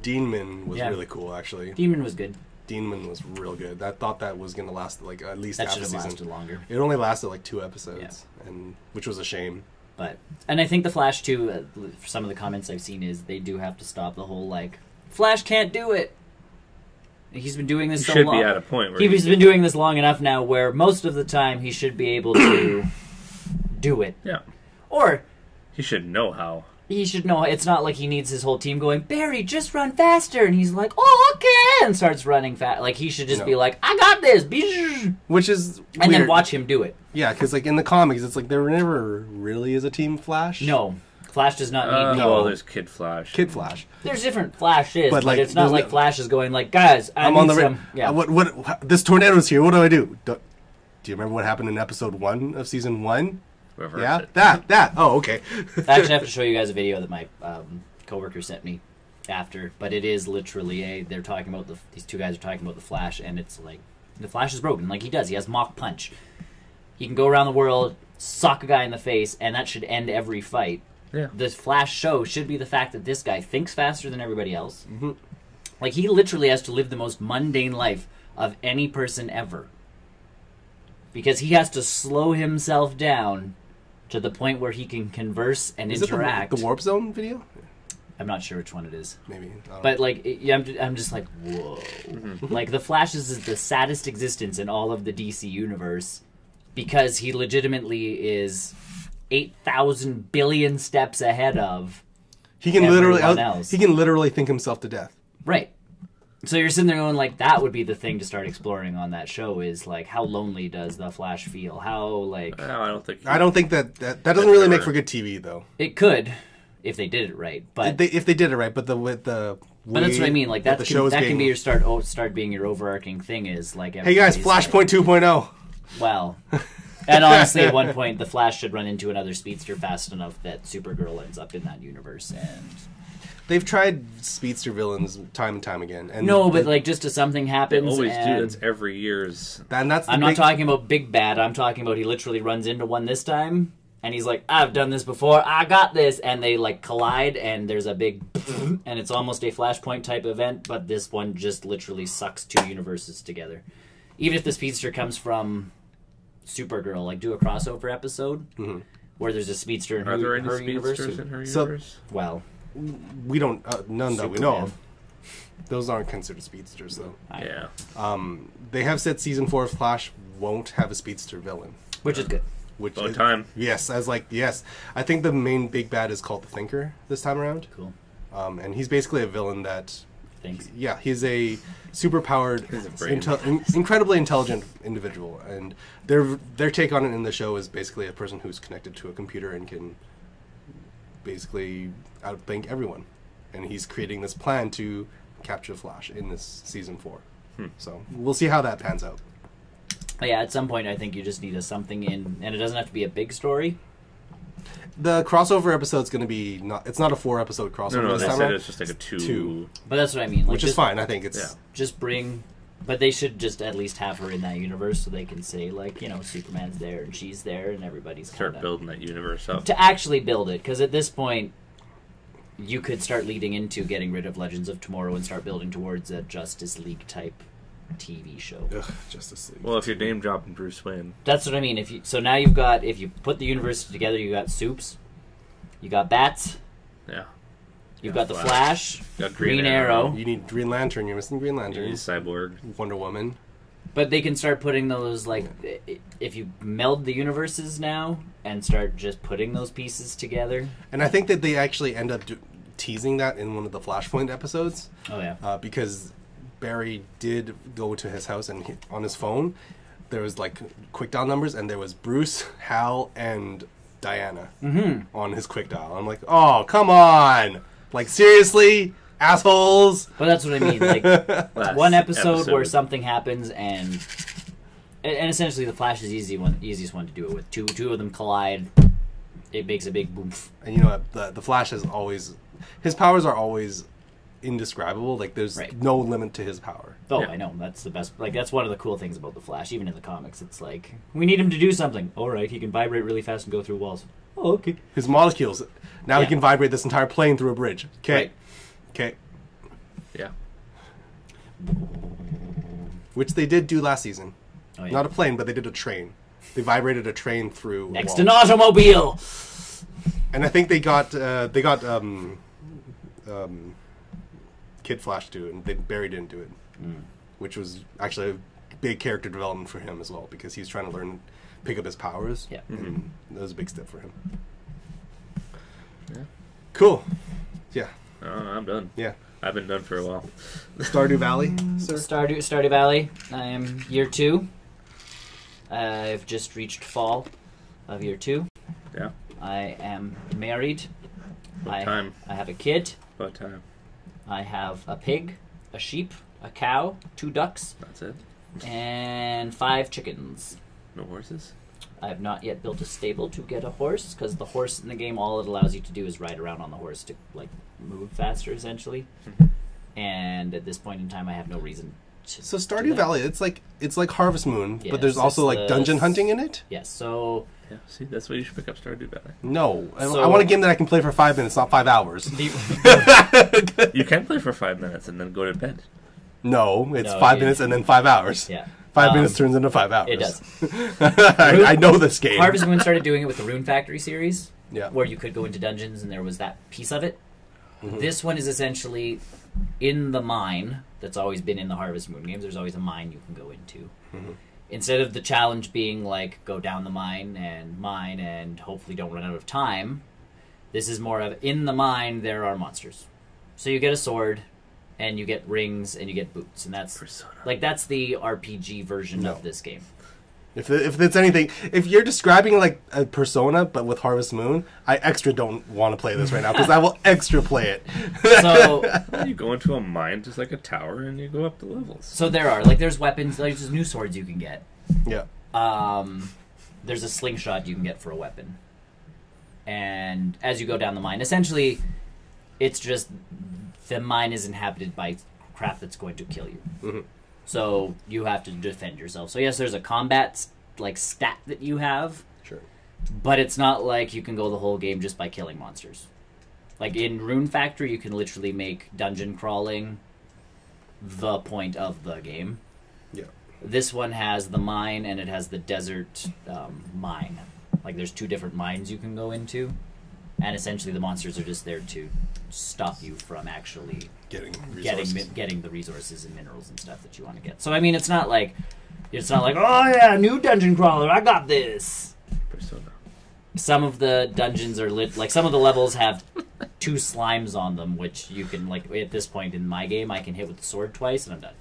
Demon was Yeah. really cool, actually. Demon was good. Demon was real good. I thought that was gonna last like at least That half should a have season. lasted longer. It only lasted like 2 episodes, and which was a shame. And I think the Flash too. Some of the comments I've seen is they do have to stop the whole like Flash can't do it. He's been doing this He so should long. be at a point where He's been doing this long enough now where most of the time he should be able to do it. Yeah. Or He should know how. he should know it's not like he needs his whole team going, Barry, just run faster. And he's like, oh, okay. And starts running fast. Like he should just be like, I got this. Which is And then weird. watch him do it. Yeah, because like in the comics, it's like there never really is a Team Flash. No. Flash does not need No. Well, there's Kid Flash. Kid Flash. There's different Flashes, but like, it's not there's like no- Flash is going like, guys, I'm need on the some. Yeah. What? This tornado's here. What do I do? Do you remember what happened in episode 1 of season 1? Reverse Yeah, it. that. Oh, okay. I actually have to show you guys a video that my coworker sent me after, but it is literally they're talking about these two guys are talking about the Flash, and it's like the Flash is broken, like he does. He has Mach Punch. He can go around the world, sock a guy in the face, and that should end every fight. Yeah. The Flash show should be the fact that this guy thinks faster than everybody else. Mm-hmm. Like he literally has to live the most mundane life of any person ever, because he has to slow himself down to the point where he can converse and Is it interact. the Warp Zone video? I'm not sure which one it is. Maybe. I don't know. But, like, I'm just like, whoa. Like, the Flash is the saddest existence in all of the DC universe because he legitimately is 8,000 billion steps ahead of he can everyone else. he can literally think himself to death. Right. So you're sitting there going, like, that would be the thing to start exploring on that show is, like, how lonely does the Flash feel? How, like... No, I don't think that doesn't really make for good TV, though. It could, if they did it right, but... If they did it right, but that's what I mean. Like that can be your start being your overarching thing. Is like, hey guys, Flashpoint 2.0. Well, and honestly, at one point, the Flash should run into another speedster fast enough that Supergirl ends up in that universe. And They've tried speedster villains time and time again. And no, but like just as something They happens, always and do. That's every year's. and that's the I'm not big- talking about Big Bad. I'm talking about he literally runs into one this time. And he's like, I've done this before. I got this. And they like collide and there's a big and it's almost a Flashpoint type event. But this one just literally sucks two universes together. Even if the speedster comes from Supergirl, like do a crossover episode where there's a speedster in Are there any her universe. speedsters in her So- universe? Well, We don't none that we know Superman. of. Those aren't considered speedsters, though. Yeah. They have said season 4 of Flash won't have a speedster villain, which is good. which About is, time. Yes, yes. I think the main big bad is called the Thinker this time around. Cool. And he's basically a villain that, Thanks. yeah, he's a superpowered, He's a brain. incredibly intelligent individual, and their take on it in the show is basically a person who's connected to a computer and can basically outthink everyone. And he's creating this plan to capture Flash in this season 4. So we'll see how that pans out. But yeah, at some point I think you just need a something in, and it doesn't have to be a big story. The crossover episode's going to be not. It's not a 4-episode crossover. No, this they time said around. it's just like a two. Two. But that's what I mean. Like, Which is fine. I think it's. Yeah. Just bring, but they should just at least have her in that universe so they can say, like, you know, Superman's there and she's there and everybody's Start kinda, building that universe up. to actually build it. Because at this point, you could start leading into getting rid of Legends of Tomorrow and start building towards a Justice League type TV show. Ugh, Justice League. Well, if you're name dropping Bruce Wayne, That's what I mean. If you so now you've got, if you put the universe together, you got Supes, you got Bats, yeah, you've got the Flash, got Green Arrow. You need Green Lantern. You're missing Green Lantern. He's Cyborg. Wonder Woman. But they can start putting those, like, if you meld the universes now and start just putting those pieces together. And I think that they actually end up teasing that in one of the Flashpoint episodes. Oh yeah. Because Barry did go to his house and on his phone there was like quick dial numbers and there was Bruce, Hal, and Diana on his quick dial. I'm like, oh, come on! Like, seriously? Assholes! But that's what I mean. Like, Last one episode where something happens and essentially the Flash is easiest one to do it with. Two of them collide. It makes a big boom. And you know, the Flash has always... His powers are always indescribable. Like, there's no limit to his power. Oh, Yeah. I know. That's the best. Like, that's one of the cool things about the Flash. Even in the comics, it's like, we need him to do something. All right, he can vibrate really fast and go through walls. Oh, okay. His molecules. Now he Yeah. can vibrate this entire plane through a bridge. Okay. Right. Okay. Yeah. Which they did do last season. Oh, yeah. Not a plane, but they did a train. They vibrated a train through Next walls. an automobile. And I think they got Kid Flash to do it, and Barry didn't do it, which was actually a big character development for him as well, because he's trying to learn, pick up his powers. Yeah. And that was a big step for him. Yeah. Cool. Yeah. I'm done. Yeah. I've been done for a while. Stardew Valley, sir. Stardew Valley. I am year 2. I've just reached fall of year 2. Yeah. I am married. What time? I have a kid. What time? I have a pig, a sheep, a cow, 2 ducks, That's it. and 5 chickens. No horses? I have not yet built a stable to get a horse, because the horse in the game, all it allows you to do is ride around on the horse to, like, move faster, essentially. And at this point in time, I have no reason to So do Stardew that. Valley, it's like Harvest Moon, Yeah, but there's it's also just like the- dungeon hunting in it. Yes, so Yeah. See, that's why you should pick up Stardew Valley. No, So- I want a game that I can play for 5 minutes, not 5 hours. You can play for 5 minutes and then go to bed. No, it's No, 5 you- minutes and then 5 hours. yeah. 5 minutes turns into 5 hours. It does. I know this game. Harvest Moon started doing it with the Rune Factory series, Yeah. where you could go into dungeons and there was that piece of it. Mm-hmm. This one is essentially in the mine that's always been in the Harvest Moon games. There's always a mine you can go into. Mm-hmm. Instead of the challenge being like go down the mine and hopefully don't run out of time, this is more of in the mine there are monsters. So you get a sword and you get rings and you get boots, and that's Persona. like that's the RPG version No. of this game. If it's anything, if you're describing like a Persona but with Harvest Moon, I extra don't want to play this right now because I will extra play it. So You go into a mine, just like a tower, and you go up the levels. So there are, like, there's weapons, there's new swords you can get. Yeah. There's a slingshot you can get for a weapon. And as you go down the mine, essentially, it's just the mine is inhabited by crap that's going to kill you. Mm-hmm. So you have to defend yourself. So yes, there's a combat, like, stat that you have, Sure. but it's not like you can go the whole game just by killing monsters. Like, in Rune Factory, you can literally make dungeon crawling the point of the game. Yeah. This one has the mine, and it has the desert mine. Like, there's 2 different mines you can go into, and essentially the monsters are just there to stop you from actually Getting resources. getting the resources and minerals and stuff that you want to get. So, I mean, it's not like, oh yeah, new dungeon crawler, I got this. Persona. Some of the dungeons are like some of the levels have 2 slimes on them, which you can, like, at this point in my game, I can hit with the sword twice and I'm done.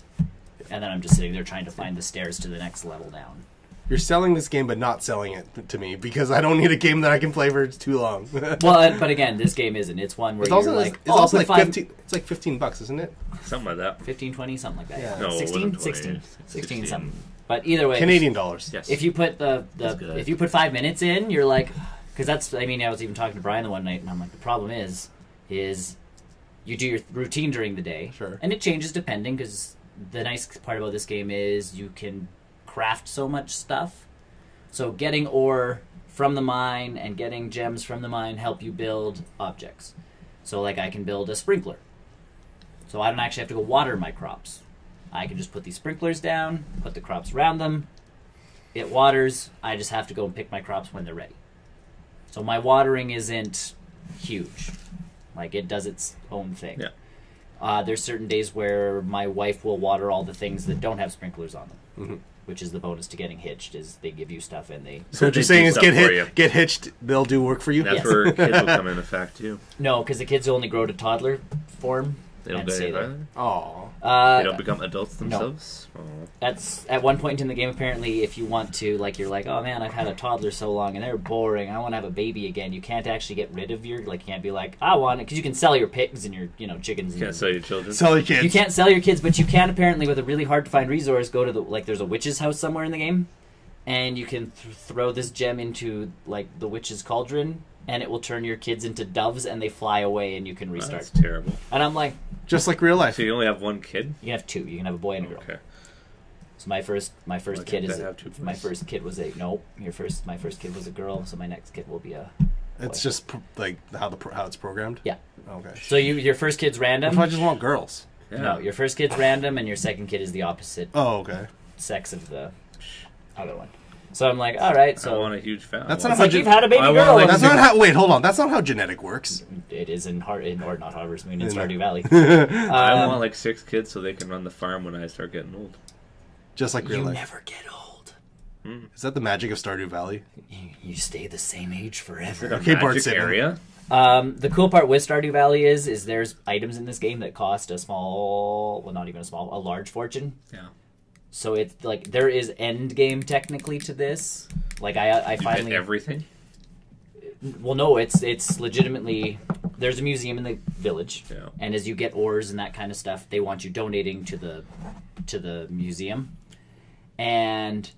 And then I'm just sitting there trying to find the stairs to the next level down. You're selling this game but not selling it to me because I don't need a game that I can play for too long. Well, but again, this game isn't. It's one where It's you're also like, it's also I'll like put 15. It's like $15, isn't it? Something like that. 15, 20, something like that. Yeah. No, it 16? wasn't 20. 16. 16 something. But either way, Canadian dollars. Yes. if you put if you put 5 minutes in, you're like, because that's, I mean, I was even talking to Brian the one night, and I'm like, the problem is you do your routine during the day, Sure. and it changes depending, because the nice part about this game is you can craft so much stuff. So getting ore from the mine and getting gems from the mine help you build objects. So like I can build a sprinkler. So I don't actually have to go water my crops. I can just put these sprinklers down, put the crops around them. It waters. I just have to go and pick my crops when they're ready. So my watering isn't huge. Like, it does its own thing. Yeah. There's certain days where my wife will water all the things that don't have sprinklers on them. Mm-hmm. Which is the bonus to getting hitched, is they give you stuff and they... So what They you're saying do is stuff for you. get hitched, they'll do work for you? That's Yes. where kids will come into effect too. No, because the kids only grow to toddler form. They don't and do stay it there. either. Aw. They don't become adults themselves. Oh. That's at one point in the game. Apparently, if you want to, like, you're like, oh man, I've had a toddler so long and they're boring. I want to have a baby again. You can't actually get rid of your, like, you can't be like, I want it, because you can sell your pigs and your, chickens. You can't sell your children. Sell your kids. You can't sell your kids, but you can apparently, with a really hard to find resource, go to the, like, there's a witch's house somewhere in the game, and you can throw this gem into, like, the witch's cauldron, and it will turn your kids into doves, and they fly away, and you can restart. That's terrible. And I'm like, Just like real life. So you only have one kid? you can have two. You can have a boy and a girl. Okay. So my first Why kid can't is they have two my boys? first kid was a no. My first kid was a girl. So my next kid will be a. It's just like how it's programmed? Yeah. Okay. So your first kid's What random. if I just want girls? Yeah. No, your first kid's random, and your second kid is the opposite Oh, okay. sex of the other one. So I'm like, all right. I So want a huge family. That's it's not like how you've had a baby I want, girl. like, That's not how. Wait, hold on. That's not how genetic works. It is in or not Harvest Moon, in In Stardew Valley. I want like 6 kids so they can run the farm when I start getting old. Just like real You life. never get old. Is that the magic of Stardew Valley? You stay the same age forever. Okay, Bart Magic Simpson. area. The cool part with Stardew Valley is there's items in this game that cost a large fortune. Yeah. So it's like there is end game technically to this. Like I You finally get everything. well no, it's legitimately there's a museum in the village, Yeah. and as you get ores and that kind of stuff, they want you donating to the museum, and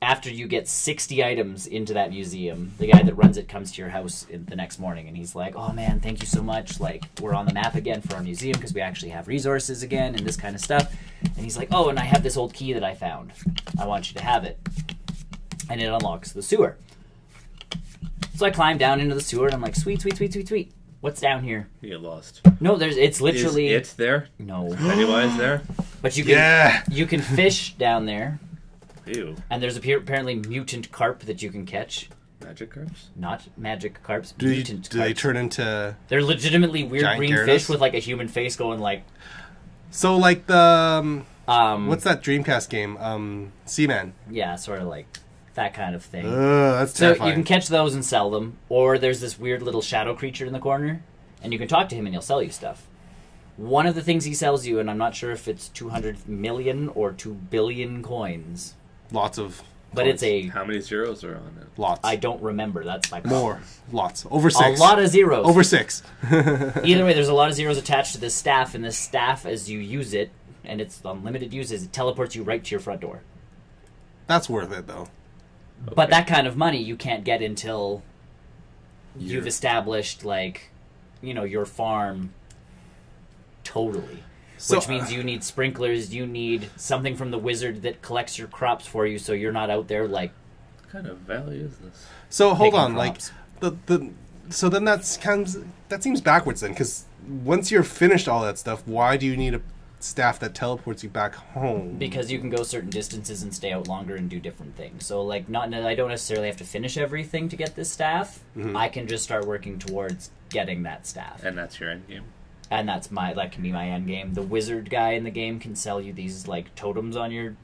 after you get 60 items into that museum, the guy that runs it comes to your house the next morning, and he's like, oh man, thank you so much, like, we're on the map again for our museum because we actually have resources again and this kind of stuff. And he's like, oh, and I have this old key that I found, I want you to have it. And it unlocks the sewer. So I climb down into the sewer and I'm like, sweet, sweet, sweet, sweet, sweet, what's down here? You get lost. No, it's literally Is it there? no, Pennywise there? but you can Yeah. you can fish down there. Ew. And there's apparently mutant carp that you can catch. Magic carps? Not magic carps, Do mutant they carps. turn into... They're legitimately weird Giant green Gyarados? fish with like a human face going like... So like the... Um, what's that Dreamcast game? Seaman. Yeah, sort of like that kind of thing. That's So terrifying. you can catch those and sell them. Or there's this weird little shadow creature in the corner, and you can talk to him and he'll sell you stuff. One of the things he sells you, and I'm not sure if it's 200 million or 2 billion coins, Lots of... but it's a... How many zeros are on it? Lots. I don't remember. That's my problem. More. Lots. Over 6. A lot of zeros. Over 6. Either way, there's a lot of zeros attached to this staff, and this staff, as you use it, and it's unlimited uses, it teleports you right to your front door. That's worth it, though. But that kind of money you can't get until you've Year. established, like, your farm totally. So, Which means you need sprinklers, you need something from the wizard that collects your crops for you so you're not out there, like, What kind of valley is this? So hold picking on, crops. so then that seems backwards then, because once you're finished all that stuff, why do you need a staff that teleports you back home? Because you can go certain distances and stay out longer and do different things. So, like, I don't necessarily have to finish everything to get this staff. Mhm. I can just start working towards getting that staff. And that's your end game. And that can be my end game. The wizard guy in the game can sell you these, like, totems on your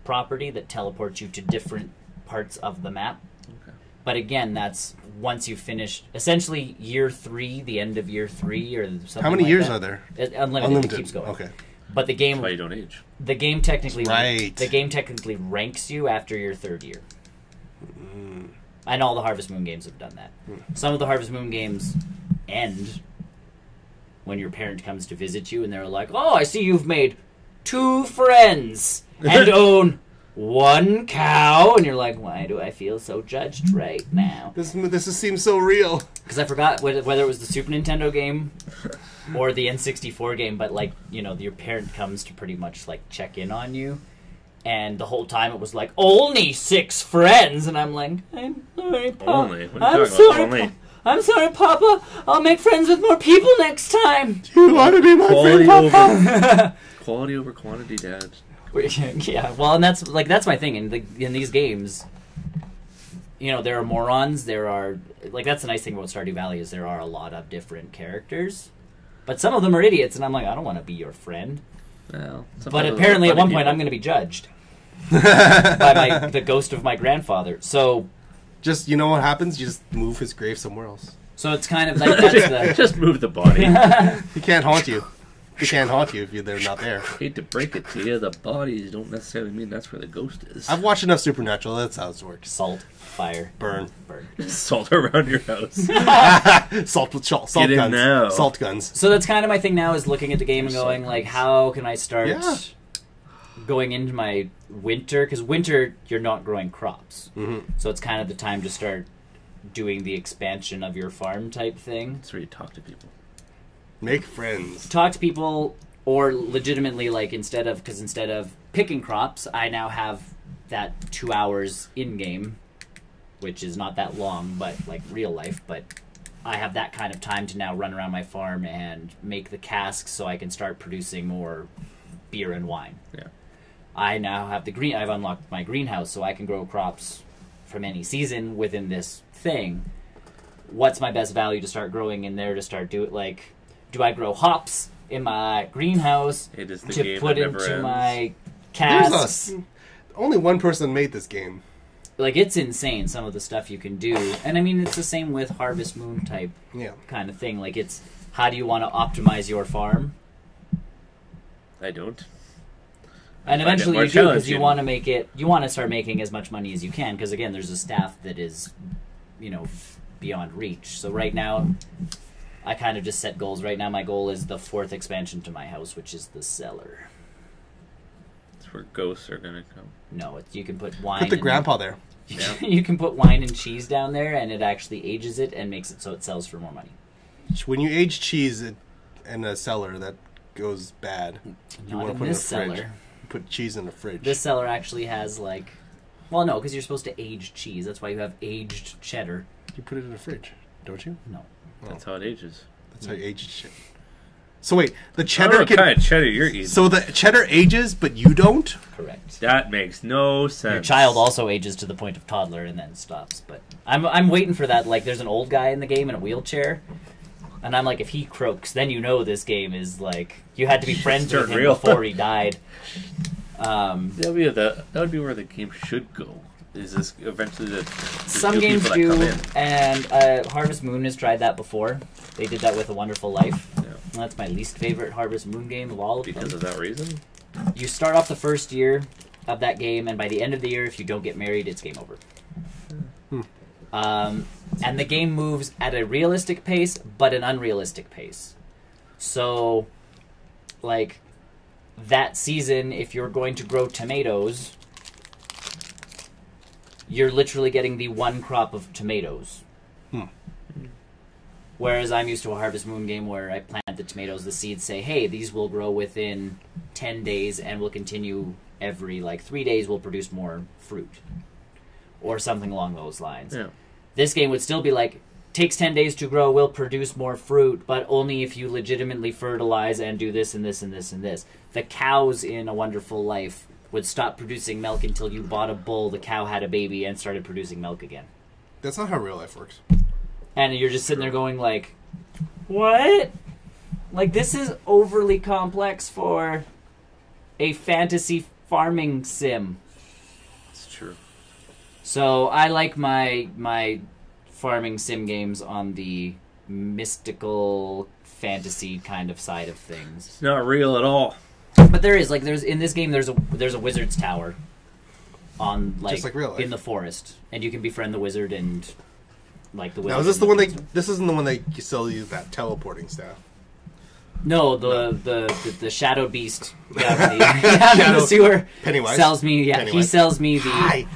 property that teleport you to different parts of the map. Okay. But again, that's once you finish, essentially year 3, the end of year 3, or something. How many like years that. are there? Unlimited. It keeps going. Okay. But the game, That's why you don't age. the game technically, Right. the game technically ranks you after your 3rd year. And all the Harvest Moon games have done that. Some of the Harvest Moon games end when your parent comes to visit you, and they're like, "Oh, I see you've made 2 friends and own one cow, and you're like, why do I feel so judged right now? This seems so real. Because I forgot whether it was the Super Nintendo game or the N64 game, but like, you know, your parent comes to pretty much like check in on you, and the whole time it was like, only 6 friends, and I'm like, I'm sorry, Papa. Only? What are you I'm talking sorry, about? Only? I'm sorry, Papa. I'll make friends with more people next time. You want to be my friend, Papa? Quality over quantity, Dad. Yeah, well, and that's my thing in these games. You know, there are morons. There are that's the nice thing about Stardew Valley is there are a lot of different characters, but some of them are idiots, and I'm like, I don't want to be your friend. Well, but apparently, at one point, I'm going to be judged by the ghost of my grandfather. So, just you know what happens? You just move his grave somewhere else. So it's kind of like that's just move the body. He can't haunt you. He can't haunt you if they're not there. Hate to break it to you, the bodies don't necessarily mean that's where the ghost is. I've watched enough Supernatural. That's how it works. Salt, fire, burn. Salt around your house. Salt with salt Get in guns. now. Salt guns. So that's kind of my thing now is looking at the game and going like, how can I start going into my winter? Because winter, you're not growing crops. Mm-hmm. So it's kind of the time to start doing the expansion of your farm type thing. That's where you talk to people. Make friends. Talk to people, or legitimately, like, instead of picking crops, I now have that 2 hours in-game, which is not that long, but, like, real life, but I have that kind of time to now run around my farm and make the casks so I can start producing more beer and wine. Yeah. I now have I've unlocked my greenhouse, so I can grow crops from any season within this thing. What's my best value to start growing in there to start do I grow hops in my greenhouse It is the to game put that never into ends. my casks? Only one person made this game. Like, it's insane, some of the stuff you can do. And I mean, it's the same with Harvest Moon type kind of thing. Like, it's how do you want to optimize your farm? I don't. And eventually you do, because you want to start making as much money as you can, because again, there's a staff that is, you know, beyond reach. So right now, I kind of just set goals. Right now, my goal is the 4th expansion to my house, which is the cellar. That's where ghosts are gonna come. No, you can put wine. Put the grandpa there. Yeah. You can put wine and cheese down there, and it actually ages it and makes it so it sells for more money. When you age cheese in a cellar, that goes bad. You Not want to in put this it in a fridge. cellar. Put cheese in the fridge. This cellar actually has well, no, because you're supposed to age cheese. That's why you have aged cheddar. You put it in the fridge, don't you? No. That's how it ages. That's how you age shit. So wait, the cheddar What kind of cheddar you're eating? So the cheddar ages, but you don't? Correct. That makes no sense. Your child also ages to the point of toddler and then stops. But I'm waiting for that. Like, there's an old guy in the game in a wheelchair, and I'm like, if he croaks, then you know this game is like you had to be friends with him before he died. That would be where the game should go. Is this eventually some games do, and Harvest Moon has tried that before. They did that with A Wonderful Life. Yeah. And that's my least favorite Harvest Moon game of all of them. Because of that reason? You start off the first year of that game, and by the end of the year, if you don't get married, it's game over. And the game moves at a realistic pace, but an unrealistic pace. So, like, that season, if you're going to grow tomatoes, you're literally getting the one crop of tomatoes. Whereas I'm used to a Harvest Moon game where I plant the tomatoes, the seeds say, hey, these will grow within 10 days and will continue every, 3 days will produce more fruit. Or something along those lines. Yeah. This game would still be takes 10 days to grow, will produce more fruit, but only if you legitimately fertilize and do this and this and this and this. The cows in A Wonderful Life would stop producing milk until you bought a bull, the cow had a baby, and started producing milk again. That's not how real life works. And you're just sitting there going what? This is overly complex for a fantasy farming sim. It's true. So I like my farming sim games on the mystical fantasy kind of side of things. It's not real at all. But there is there's in this game there's a wizard's tower on just like real life. in the forest, and you can befriend the wizard and the wizard. Now is this the one this isn't the one they sell you that teleporting staff? No, the shadow beast down in the sewer Pennywise sells me. Yeah, Pennywise. he sells me the. Hi.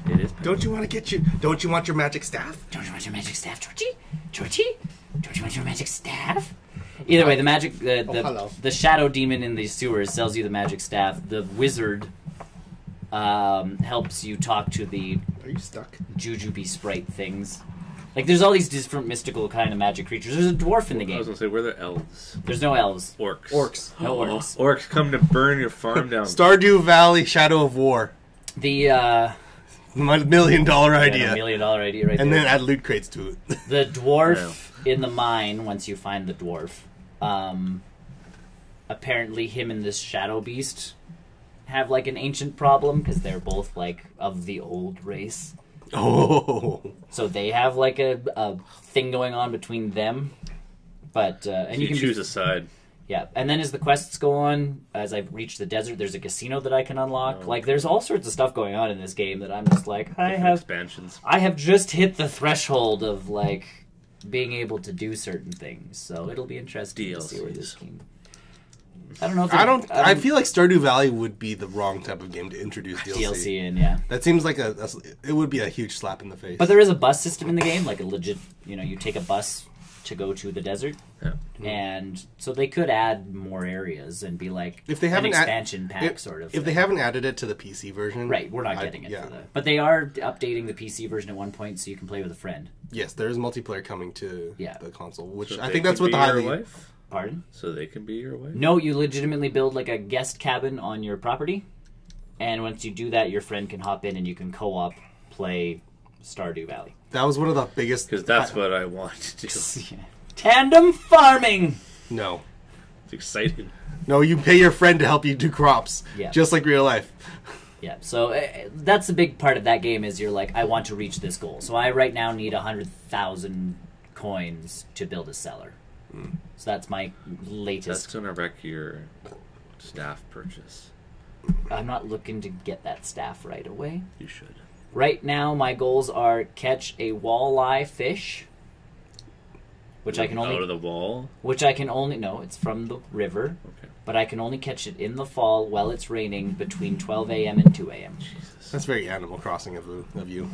It is. Don't you want to get your? Don't you want your magic staff? Don't you want your magic staff, Georgie? Georgie? Don't you want your magic staff? Either way, the magic, hello. the shadow demon in the sewers sells you the magic staff. The wizard helps you talk to the Are you stuck? jujube sprite things. Like, there's all these different mystical kind of magic creatures. There's a dwarf in the I was game. gonna say, where are the elves? There's no elves. Orcs. Orcs. No orcs. Orcs come to burn your farm down. Stardew Valley: Shadow of War. The My $1 million $1 idea. million idea right And there. then add loot crates to it. The dwarf in the mine, once you find the dwarf, apparently him and this shadow beast have like an ancient problem because they're both like of the old race. Oh. So they have like a thing going on between them. But and you can choose a side. Yeah, and then as the quests go on, as I reach the desert, there's a casino that I can unlock. Oh, like, there's all sorts of stuff going on in this game that I'm just like, Different expansions. I have just hit the threshold of like being able to do certain things. So it'll be interesting to see where this game. I don't know. If I feel like Stardew Valley would be the wrong type of game to introduce DLC in, yeah. That seems like it would be a huge slap in the face. But there is a bus system in the game, like a legit. You take a bus to go to the desert, Yeah. and so they could add more areas and be like if they an haven't expansion pack sort of. If they haven't added it to the PC version, right, we're not getting it yeah. for that. But they are updating the PC version at one point, so you can play with a friend. Yes, there is multiplayer coming to Yeah. the console, which So I they think that's can what the be your highly. wife? Pardon? So they can be your wife? No, you legitimately build like a guest cabin on your property, and once you do that, your friend can hop in and you can co-op play Stardew Valley. That was one of the biggest. Because that's what I want to do. Tandem farming. No, It's exciting. no, you pay your friend to help you do crops, Yeah. just like real life. Yeah, so that's a big part of that game is you're like, I want to reach this goal. So I right now need 100,000 coins to build a cellar. So that's my That's latest. going to wreck your staff purchase. I'm not looking to get that staff right away. You should. Right now, my goals are catch a walleye fish, which I can Out only, of the wall? no, it's from the river, Okay. but I can only catch it in the fall while it's raining between 12 a.m. and 2 a.m. That's very Animal Crossing of you.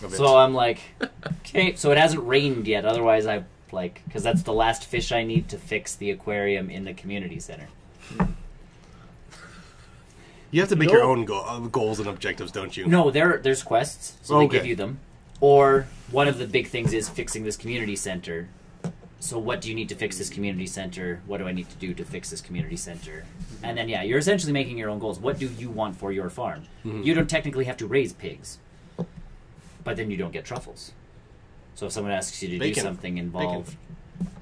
Of it. So I'm like, okay, so it hasn't rained yet. Otherwise, because that's the last fish I need to fix the aquarium in the community center. you have to make your own goals and objectives, don't you? No, there's quests, so Okay. they give you them. Or one of the big things is fixing this community center. So what do you need to fix this community center? What do I need to do to fix this community center? And then, yeah, you're essentially making your own goals. What do you want for your farm? Mm-hmm. You don't technically have to raise pigs, but then you don't get truffles. So if someone asks you to do Bacon. something involved,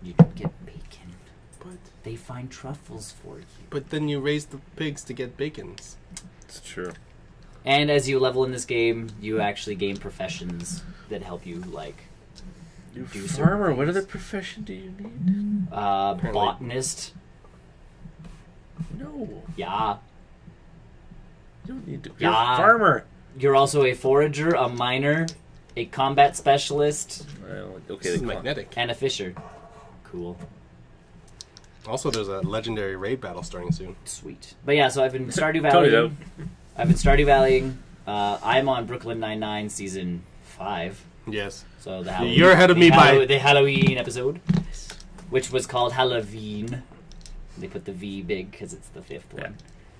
you don't get bacon. But They find truffles for you. but then you raise the pigs to get bacons. It's true. And as you level in this game, you actually gain professions that help you, like, You do farmer, certain what things. other profession do you need? Botanist. No. Yeah. You don't need to. You're Yeah. a farmer. You're also a forager, a miner, a combat specialist, Well, okay, This is they call- magnetic. and a fisher. Cool. Also, there's a legendary raid battle starting soon. Sweet. But yeah, so I've been Stardew Totally Valley. I've been Stardew Valleying. I'm on Brooklyn Nine-Nine season 5. Yes. So the Halloween, You're ahead of me by- the Halloween episode, which was called Halloween. They put the V big because it's the 5th one,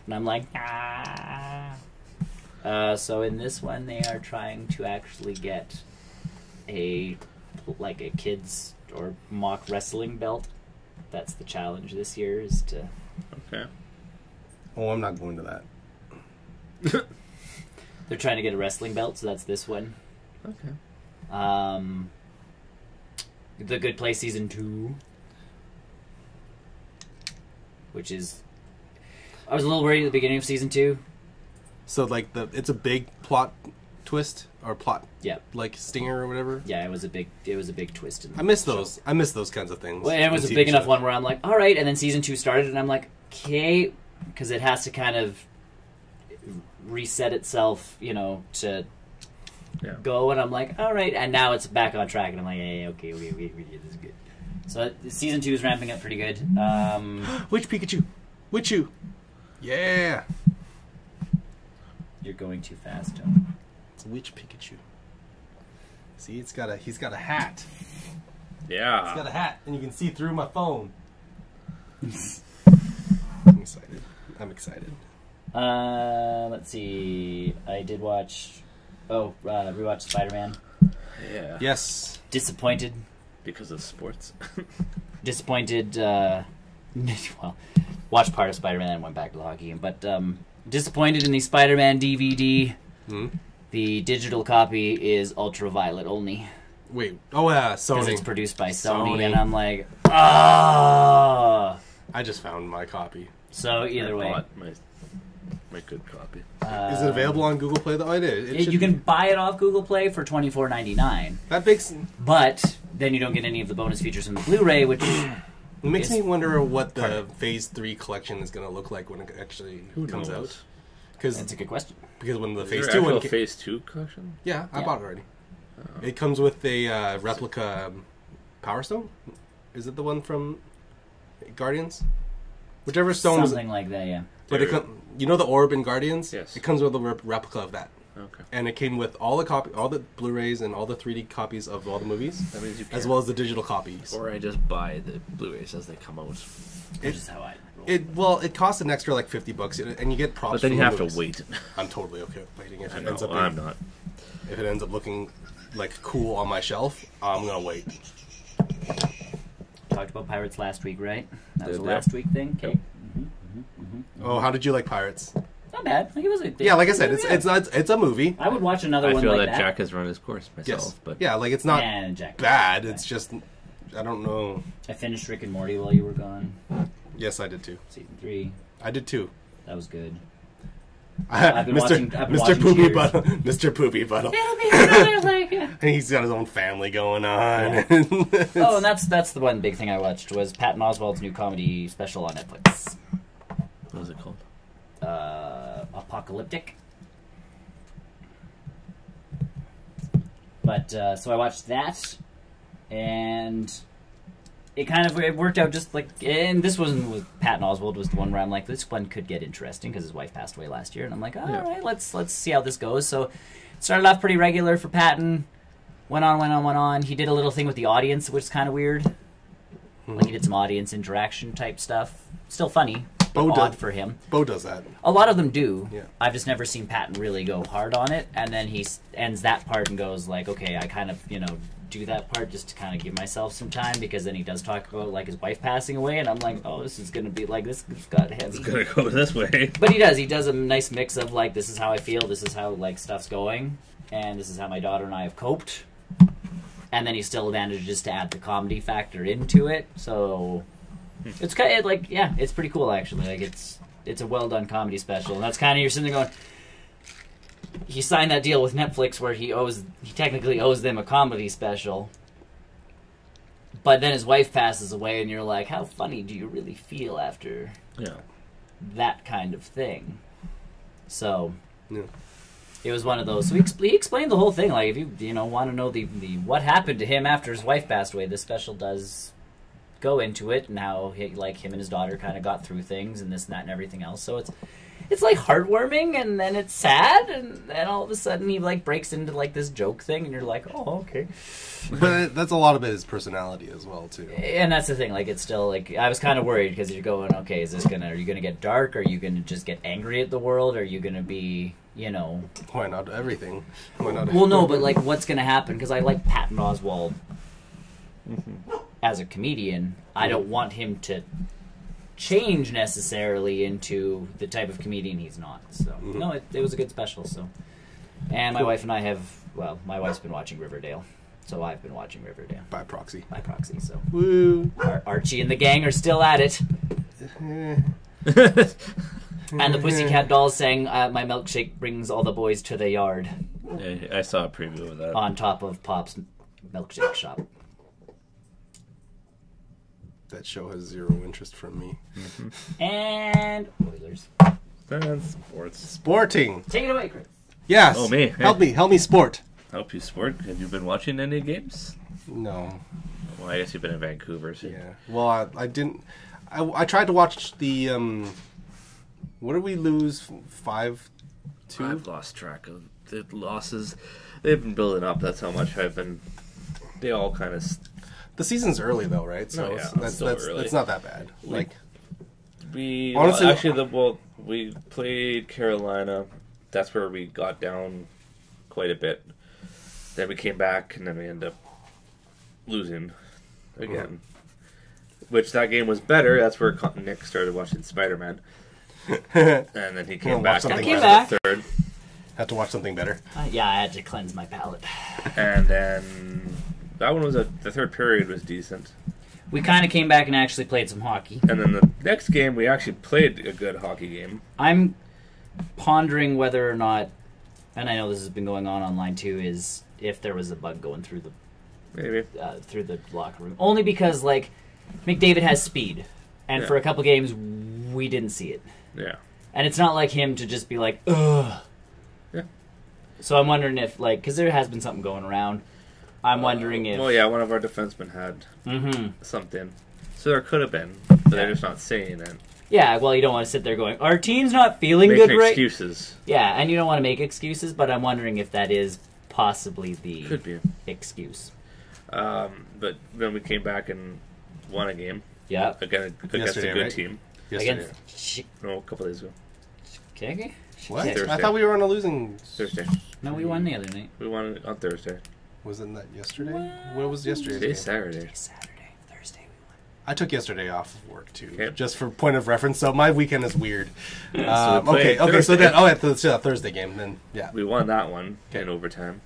and I'm like, ah. So in this one, they are trying to actually get a kids or mock wrestling belt. That's the challenge this year is to. Okay. Oh, I'm not going to that. They're trying to get a wrestling belt, so that's this one. Okay. The Good Place season 2, which is, I was a little worried at the beginning of season 2. So like it's a big plot twist or plot Yeah, like stinger or whatever. yeah, it was a big twist. In I miss the show. those. I miss those kinds of things. Well, and it was in a TV big enough shows. one where I'm like, all right, and then season 2 started, and I'm like, okay, because it has to kind of reset itself, to Yeah. go, and I'm like, all right, and now it's back on track, and I'm like, hey, okay, this is good. So season 2 is ramping up pretty good. Which Pikachu? Which you? Yeah. You're going too fast, Tony. It's which Pikachu? See, he's got a hat. Yeah. He's got a hat, and you can see through my phone. I'm excited. I'm excited. Let's see. I did watch. Rewatch Spider-Man. Yeah. Yes. Disappointed. Because of sports. Disappointed. Well, watched part of Spider-Man and went back to the hockey game. But disappointed in the Spider-Man DVD. The digital copy is ultraviolet only. Wait. Oh yeah, Sony. Because it's produced by Sony, Sony. and I'm like, ah. I just found my copy. So either way, bought my good copy. Is it available on Google Play though? It is. You can buy it off Google Play for $24.99. That makes. But then you don't get any of the bonus features from the Blu-ray, which It makes Yes. me wonder what the Phase 3 collection is going to look like when it actually comes out. that's a good question. Because when the Is Phase there 2 actual one Phase 2 collection? yeah, I Yeah. bought it already. It comes with a replica Power Stone. Is it the one from Guardians? Whichever stone is. Something like that, yeah. But you know the orb in Guardians? Yes. It comes with a replica of that. Okay. And it came with all the Blu-rays and all the 3D copies of all the movies, That means you as can. well as the digital copies. Or I just buy the Blu-rays as they come out. Which is how I It roll. it costs an extra like $50, and you get props. But then from you the have to movies. wait. I'm totally okay with waiting. If I it know, ends up I'm not. if it ends up looking like cool on my shelf, I'm gonna wait. Talked about Pirates last week, right? That was Did, a yeah. last week thing. Okay. Oh, how did you like Pirates? Not bad. Like, it was a Yeah, like I said, it's a movie. I would watch another I one feel like that that. Jack has run his course myself. Yes, But yeah, like it's not And Jack. bad. It's just I don't know. I finished Rick and Morty while you were gone. Yes, I did too. Season 3. I did too. That was good. I've been watching Mr. Poopy Cheers. Buttle. Mr. Poopy Buttle. It'll be another like. And he's got his own family going on. Oh, and that's the one big thing I watched was Patton Oswalt's new comedy special on Netflix. what is it called? Apocalyptic. But so I watched that, and it worked out just like. And this one with Patton Oswalt was the one where I'm like, this one could get interesting because his wife passed away last year, and I'm like, all right, let's see how this goes. So it started off pretty regular for Patton. Went on. He did a little thing with the audience, which is kind of weird. Like he did some audience interaction type stuff. Still funny, but odd for him. Bo does that. A lot of them do. Yeah. I've just never seen Patton really go hard on it, and then he ends that part and goes like, okay, I kind of, do that part just to kind of give myself some time, because then he does talk about like his wife passing away, and I'm like, oh, this is going to be like, this got heavy. It's gonna go this way. But he does a nice mix of like, this is how I feel, this is how like stuff's going, and this is how my daughter and I have coped. And then he still manages to add the comedy factor into it, so it's kind of like, yeah, it's pretty cool actually. Like it's a well done comedy special, and that's kind of, you're sitting there going, he signed that deal with Netflix where he technically owes them a comedy special, but then his wife passes away, and you're like, how funny do you really feel after that kind of thing? So. Yeah. It was one of those. So he explained the whole thing. Like, if you want to know the what happened to him after his wife passed away, this special does go into it, and how him and his daughter kind of got through things, and this and that and everything else. So it's like heartwarming, and then it's sad, and then all of a sudden he like breaks into like this joke thing, and you're like, oh, okay. But that's a lot of it his personality as well too. And that's the thing. Like, it's still like, I was kind of worried because you're going, okay, are you gonna get dark? Are you gonna just get angry at the world? Are you gonna be Why not everything? Why not? Well, no, but like, what's gonna happen? Because I like Patton Oswalt as a comedian. I don't want him to change necessarily into the type of comedian he's not. So no, it was a good special. So, and my wife and I my wife's been watching Riverdale, so I've been watching Riverdale By proxy. So Woo. Archie and the gang are still at it. And the Pussycat Dolls sang, my milkshake brings all the boys to the yard. I saw a preview of that. On top of Pop's milkshake shop. That show has zero interest from me. And Oilers. And sports. Sporting. Take it away, Chris. Yes. Oh, me. Help me sport. Help you sport. Have you been watching any games? No. Well, I guess you've been in Vancouver. So. Yeah. Well, I didn't. I tried to watch the. What did we lose? 5-2. I've lost track of the losses. They've been building up. That's how much I've been. They all kind of. The season's early though, right? So Oh, yeah, that's early. that's not that bad. Like we honestly, we played Carolina. That's where we got down quite a bit. Then we came back, and then we ended up losing again. Which that game was better. That's where Nick started watching Spider-Man, and then he came back. I came back. Third. had to watch something better. Yeah, I had to cleanse my palate. And then that one was the third period was decent. We kind of came back and actually played some hockey. And then the next game, we actually played a good hockey game. I'm pondering whether or not, and I know this has been going on online too, is if there was a bug going through the locker room. Only because like McDavid has speed, and for a couple games we didn't see it. Yeah. And it's not like him to just be like, ugh. Yeah. So I'm wondering if because there has been something going around. I'm wondering if. Well, yeah, one of our defensemen had something, so there could have been, but they're just not saying it. Yeah, well, you don't want to sit there going, our team's not feeling Making good, right? excuses. Yeah, and you don't want to make excuses, but I'm wondering if that is possibly the Could be. excuse. But then we came back and won a game. Yeah. Again, against a good team. Yesterday. No, a couple days ago. Okay. What? Thursday. I thought we were on a losing. Thursday. No, we won the other night. We won on Thursday. Wasn't that yesterday? What was yesterday's game? Today's Saturday. Saturday, Thursday we won. I took yesterday off of work too, Okay. just for point of reference. So my weekend is weird. we Okay, played okay. So Thursday. then, the Thursday game. Then, yeah. We won that one in overtime.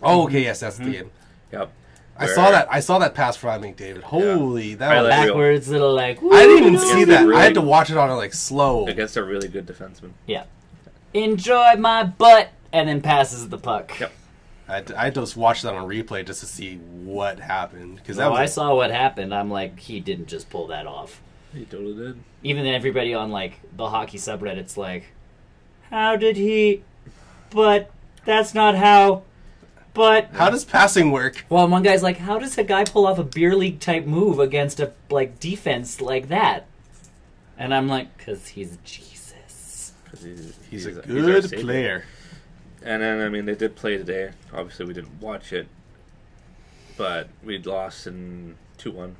Oh, okay. Yes, that's the game. Yep. I saw that. I saw that pass from McDavid. Holy, that was. Highlight reel. Backwards, little like. I didn't even woo! see that. Really- I had to watch it on like slow. Against a really good defenseman. Yeah. Enjoy my butt, and then passes the puck. Yep. I had to just watch that on replay just to see what happened because that So was. I saw what happened. I'm like, he didn't just pull that off. He totally did. Even everybody on like the hockey subreddit's like, how did he? But that's not how. But How does passing work? well, one guy's like, how does a guy pull off a beer league type move against a like defense like that? And I'm like, because he's Jesus. 'Cause He's a our good savior. player. And then, I mean, they did play today. Obviously, we didn't watch it. But we'd lost in 2-1.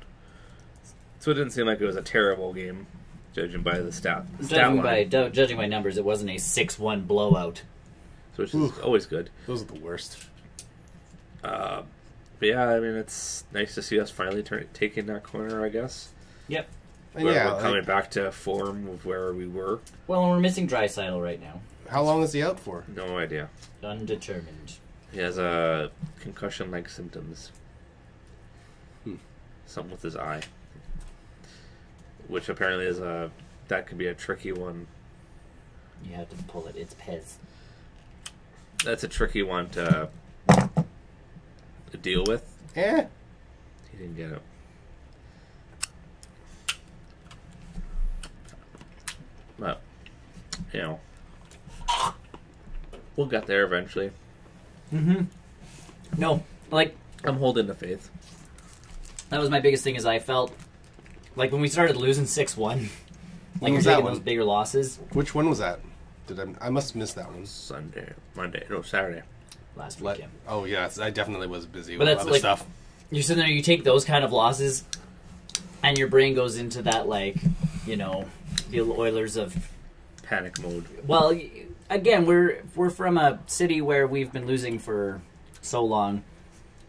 So it didn't seem like it was a terrible game, judging by the stat line. Judging by numbers, it wasn't a 6-1 blowout. So which is always good. Those are the worst. But yeah, I mean, it's nice to see us finally taking that corner, I guess. Yep. And We're yeah, coming back to form of where we were. Well, and we're missing Draisaitl right now. how long is he out for? No idea. Undetermined. He has concussion-like symptoms. Something with his eye. Which apparently is that could be a tricky one. You have to pull it. It's Pez. That's a tricky one to deal with. Eh. He didn't get it. But, you know, we'll get there eventually. No, like, I'm holding the faith. that was my biggest thing is I felt like when we started losing 6-1, like was you're that taking one? those bigger losses Which one was that? I must have missed that one. Saturday. last weekend. Oh yeah, I definitely was busy But with that's other like- stuff. You're sitting there, you take those kind of losses, and your brain goes into that, like, you know, the Oilers of... Panic mode. Well, again, we're from a city where we've been losing for so long.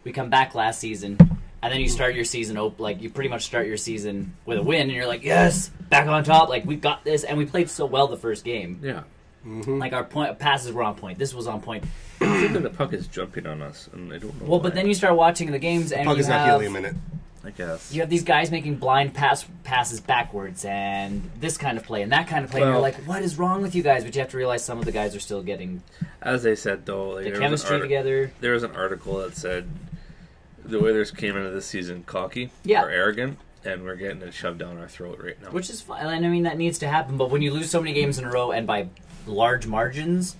We come back last season, and then you start your season, like, you pretty much start your season with a win, and you're like, yes, back on top, like, we got this, and we played so well the first game. Yeah. Like, our passes were on point. This was on point. I think that the puck is jumping on us, and I don't know Well, why. but then you start watching the games, and Puck you is not have... helium in it. I guess. You have these guys making blind passes backwards and this kind of play and that kind of play. And you're Well- like, what is wrong with you guys? But you have to realize some of the guys are still getting As they said, though, like, the there was chemistry an together. There was an article that said the Oilers came into this season cocky Yeah. or arrogant, and we're getting it shoved down our throat right now. Which is fine. And I mean, that needs to happen. But when you lose so many games in a row and by large margins,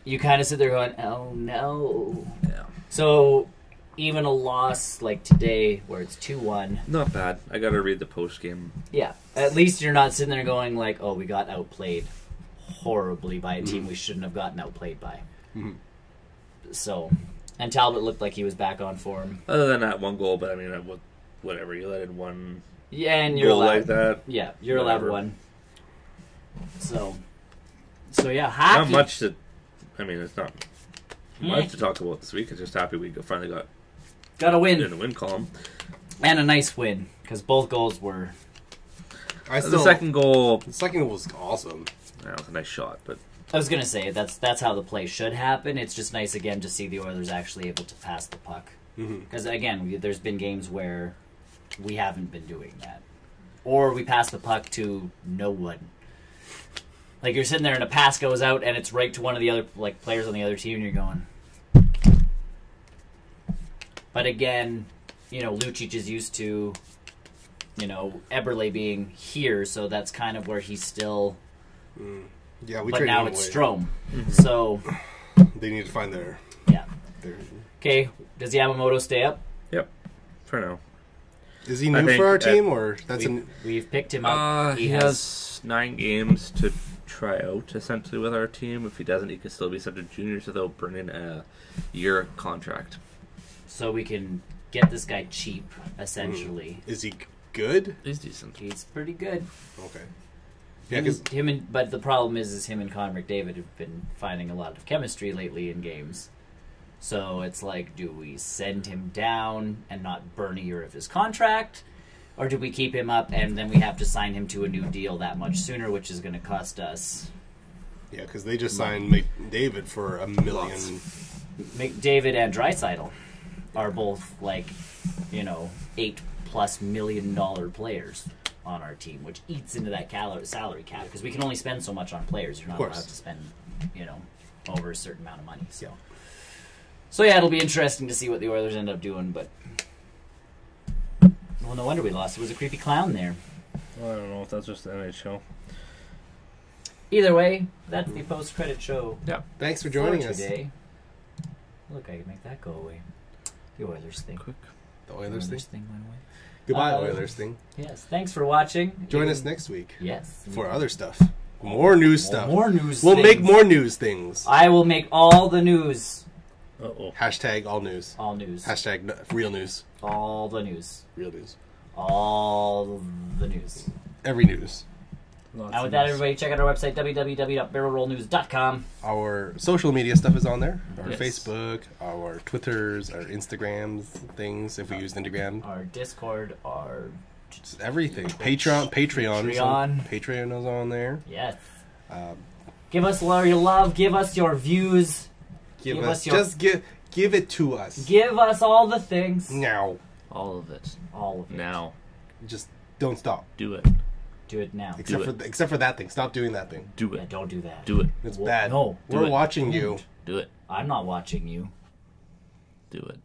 you kind of sit there going, oh, no. Yeah. So even a loss like today where it's 2-1. Not bad. I got to read the post game. Yeah, at least you're not sitting there going like, "Oh, we got outplayed horribly by a team we shouldn't have gotten outplayed by." So, and Talbot looked like he was back on form. Other than that one goal, but I mean, whatever. You let in one Yeah, and you're goal allowed. like that. Yeah, you're whatever. allowed one. So yeah, hockey. Not much to. I mean, it's not much to talk about this week. It's just happy we finally got Got a win in the win column. and a nice win because both goals were. The second goal. The second was awesome. That was a nice shot, but I was gonna say that's how the play should happen. It's just nice again to see the Oilers actually able to pass the puck because again, there's been games where we haven't been doing that, or we pass the puck to no one. Like you're sitting there and a pass goes out and it's right to one of the other like players on the other team and you're going. But again, you know, Lucic is used to, you know, Eberle being here, so that's kind of where he's still. Yeah, we But traded now him it's away. Strome, so They need to find their. yeah. Okay, does Yamamoto stay up? yep, for now. Is he I new think for our at- team, or that's We've picked him up. He has 9 games to try out essentially with our team. If he doesn't, he can still be sent to juniors without burning a year contract. So we can get this guy cheap, essentially. Is he good? He's decent. He's pretty good. Okay. Yeah, because But the problem is him and Connor McDavid have been finding a lot of chemistry lately in games. So it's like, do we send him down and not burn a year of his contract? Or do we keep him up and then we have to sign him to a new deal that much sooner, which is going to cost us... yeah, because they just signed McDavid for $1 million. McDavid and Draisaitl are both like, you know, $8+ million players on our team, which eats into that salary cap because we can only spend so much on players. You're not allowed to spend, you know, over a certain amount of money. So yeah, it'll be interesting to see what the Oilers end up doing. But well, no wonder we lost. It was a creepy clown there. Well, I don't know if that's just the NHL. Either way, that's the post-credit show. Yeah. Thanks for joining us. Today. Look, I can make that go away. The Oilers thing. Quick. The Oilers thing. went away. Goodbye, Oilers thing. Yes, thanks for watching. Join us next week. Yes. For other stuff. More news stuff. More news We'll things. make more news things. I will make all the news. Uh-oh. Hashtag all news. All news. Hashtag real news. All the news. Real news. All the news. Every news. And with that, everybody, check out our website, www.barrelrollnews.com. Our social media stuff is on there. Our Yes. Facebook, our Twitters, our Instagrams, things, if we use Instagram. Our Discord, our... Just everything. Twitch. Patreon. Patreon. Patreon is on there. Yes. Um, Give us your love. Give us your views. give Give us us your- just give it to us. Give us all the things. Now. All of it. All of it. Now. Just don't stop. Do it. Do it now. Except for that thing. Stop doing that thing. Do Yeah, it. don't do that. Do it. It's Well, bad. no. We're it. watching you. Do it. I'm not watching you. Do it.